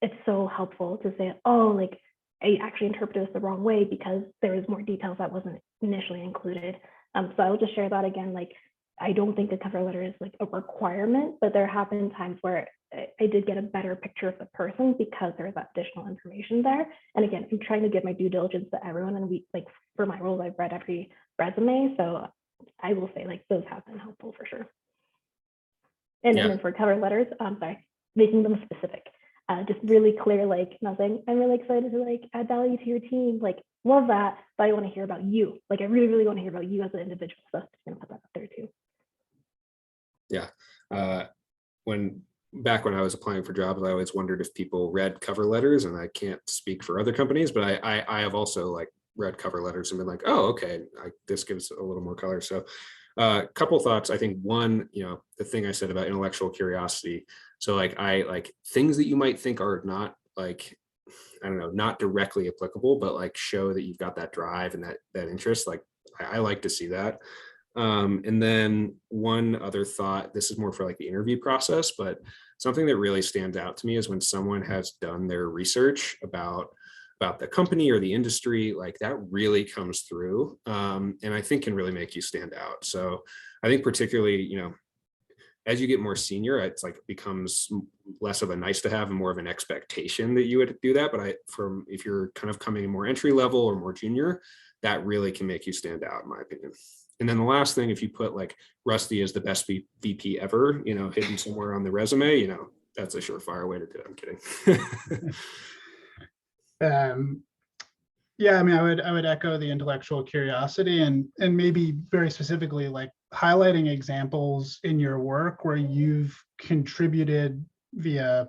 it's so helpful to say, oh, like I actually interpreted this the wrong way because there was more details that wasn't initially included. So I will just share that again. Like, I don't think a cover letter is like a requirement, but there have been times where I did get a better picture of the person because there's that additional information there. And again, I'm trying to give my due diligence to everyone. And we like for my roles, I've read every resume. So I will say like those have been helpful for sure. And then for cover letters, making them specific. Just really clear, like nothing. I'm really excited to like add value to your team. Like love that, but I want to hear about you. Like I really, really want to hear about you as an individual. So I'm gonna put that up there too. Yeah. Back when I was applying for jobs, I always wondered if people read cover letters, and I can't speak for other companies, but I have also like read cover letters and been like, oh, okay, this gives a little more color. So a couple thoughts. I think one, the thing I said about intellectual curiosity. So like things that you might think are not like, I don't know, not directly applicable, but like show that you've got that drive and that interest. Like I like to see that. And then one other thought, this is more for like the interview process, but something that really stands out to me is when someone has done their research about the company or the industry, like that really comes through, and I think can really make you stand out. So I think particularly, you know, as you get more senior, it's like it becomes less of a nice to have and more of an expectation that you would do that. But if you're kind of coming in more entry level or more junior, that really can make you stand out, in my opinion. And then the last thing, if you put like Rusty as the best VP ever, you know, hidden somewhere on the resume, you know, that's a surefire way to do it. I'm kidding. Yeah, I mean, I would echo the intellectual curiosity and maybe very specifically like highlighting examples in your work where you've contributed via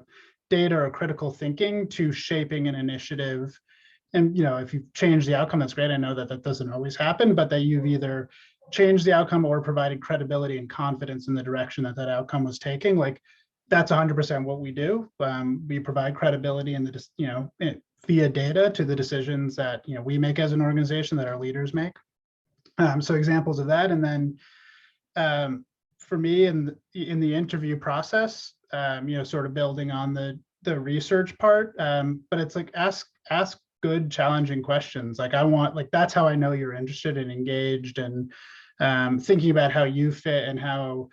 data or critical thinking to shaping an initiative. And, you know, if you've changed the outcome, that's great. I know that that doesn't always happen, but that you've either changed the outcome or provided credibility and confidence in the direction that that outcome was taking. Like that's 100% what we do. We provide credibility in the, you know, via data to the decisions that, you know, we make as an organization, that our leaders make. So examples of that. And then for me in the interview process, you know, sort of building on the research part, but it's like ask good challenging questions. Like I want, like, that's how I know you're interested and engaged, and thinking about how you fit and how,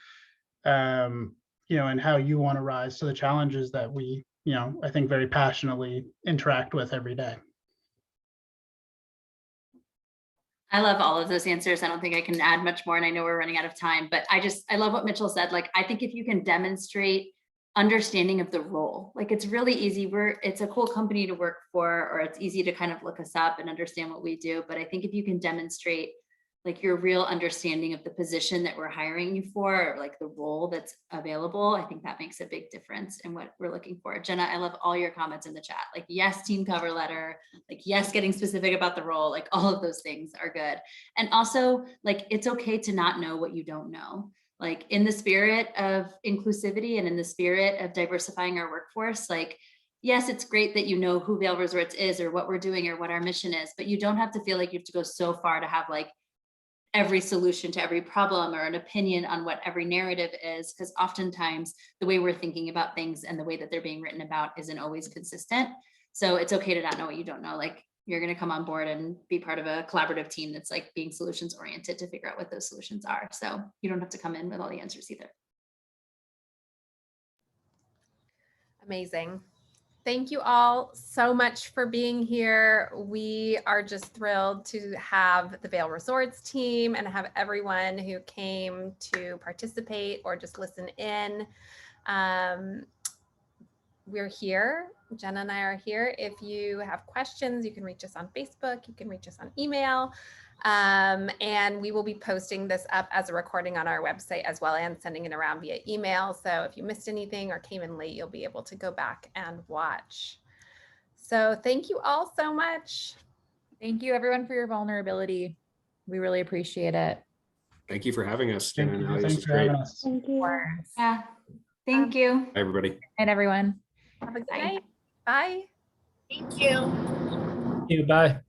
you know, and how you want to rise to the challenges that we, you know, I think very passionately interact with every day. I love all of those answers. I don't think I can add much more, and I know we're running out of time, but I love what Mitchell said. Like, I think if you can demonstrate understanding of the role, like it's really easy. It's a cool company to work for, or it's easy to kind of look us up and understand what we do. But I think if you can demonstrate like your real understanding of the position that we're hiring you for, or like the role that's available, I think that makes a big difference in what we're looking for. Jenna, I love all your comments in the chat. Like, yes, team cover letter, like, yes, getting specific about the role, like all of those things are good. And also, like, it's okay to not know what you don't know. Like, in the spirit of inclusivity and in the spirit of diversifying our workforce, like, yes, it's great that you know who Vail Resorts is or what we're doing or what our mission is, but you don't have to feel like you have to go so far to have like every solution to every problem or an opinion on what every narrative is, because oftentimes the way we're thinking about things and the way that they're being written about isn't always consistent. So it's okay to not know what you don't know. Like, you're going to come on board and be part of a collaborative team that's like being solutions oriented to figure out what those solutions are. So you don't have to come in with all the answers either. Amazing. Thank you all so much for being here. We are just thrilled to have the Vail Resorts team and have everyone who came to participate or just listen in. We're here. Jenna and I are here. If you have questions, you can reach us on Facebook. You can reach us on email. And we will be posting this up as a recording on our website as well, and sending it around via email. So if you missed anything or came in late, you'll be able to go back and watch. So thank you all so much. Thank you everyone for your vulnerability. We really appreciate it. Thank you for having us. Thank Jenna, you. this Thanks is for great. having us. Thank you. Yeah. Thank you. Hi, everybody. And everyone. Have a good Bye. night. Bye. Thank you. Thank you. Bye.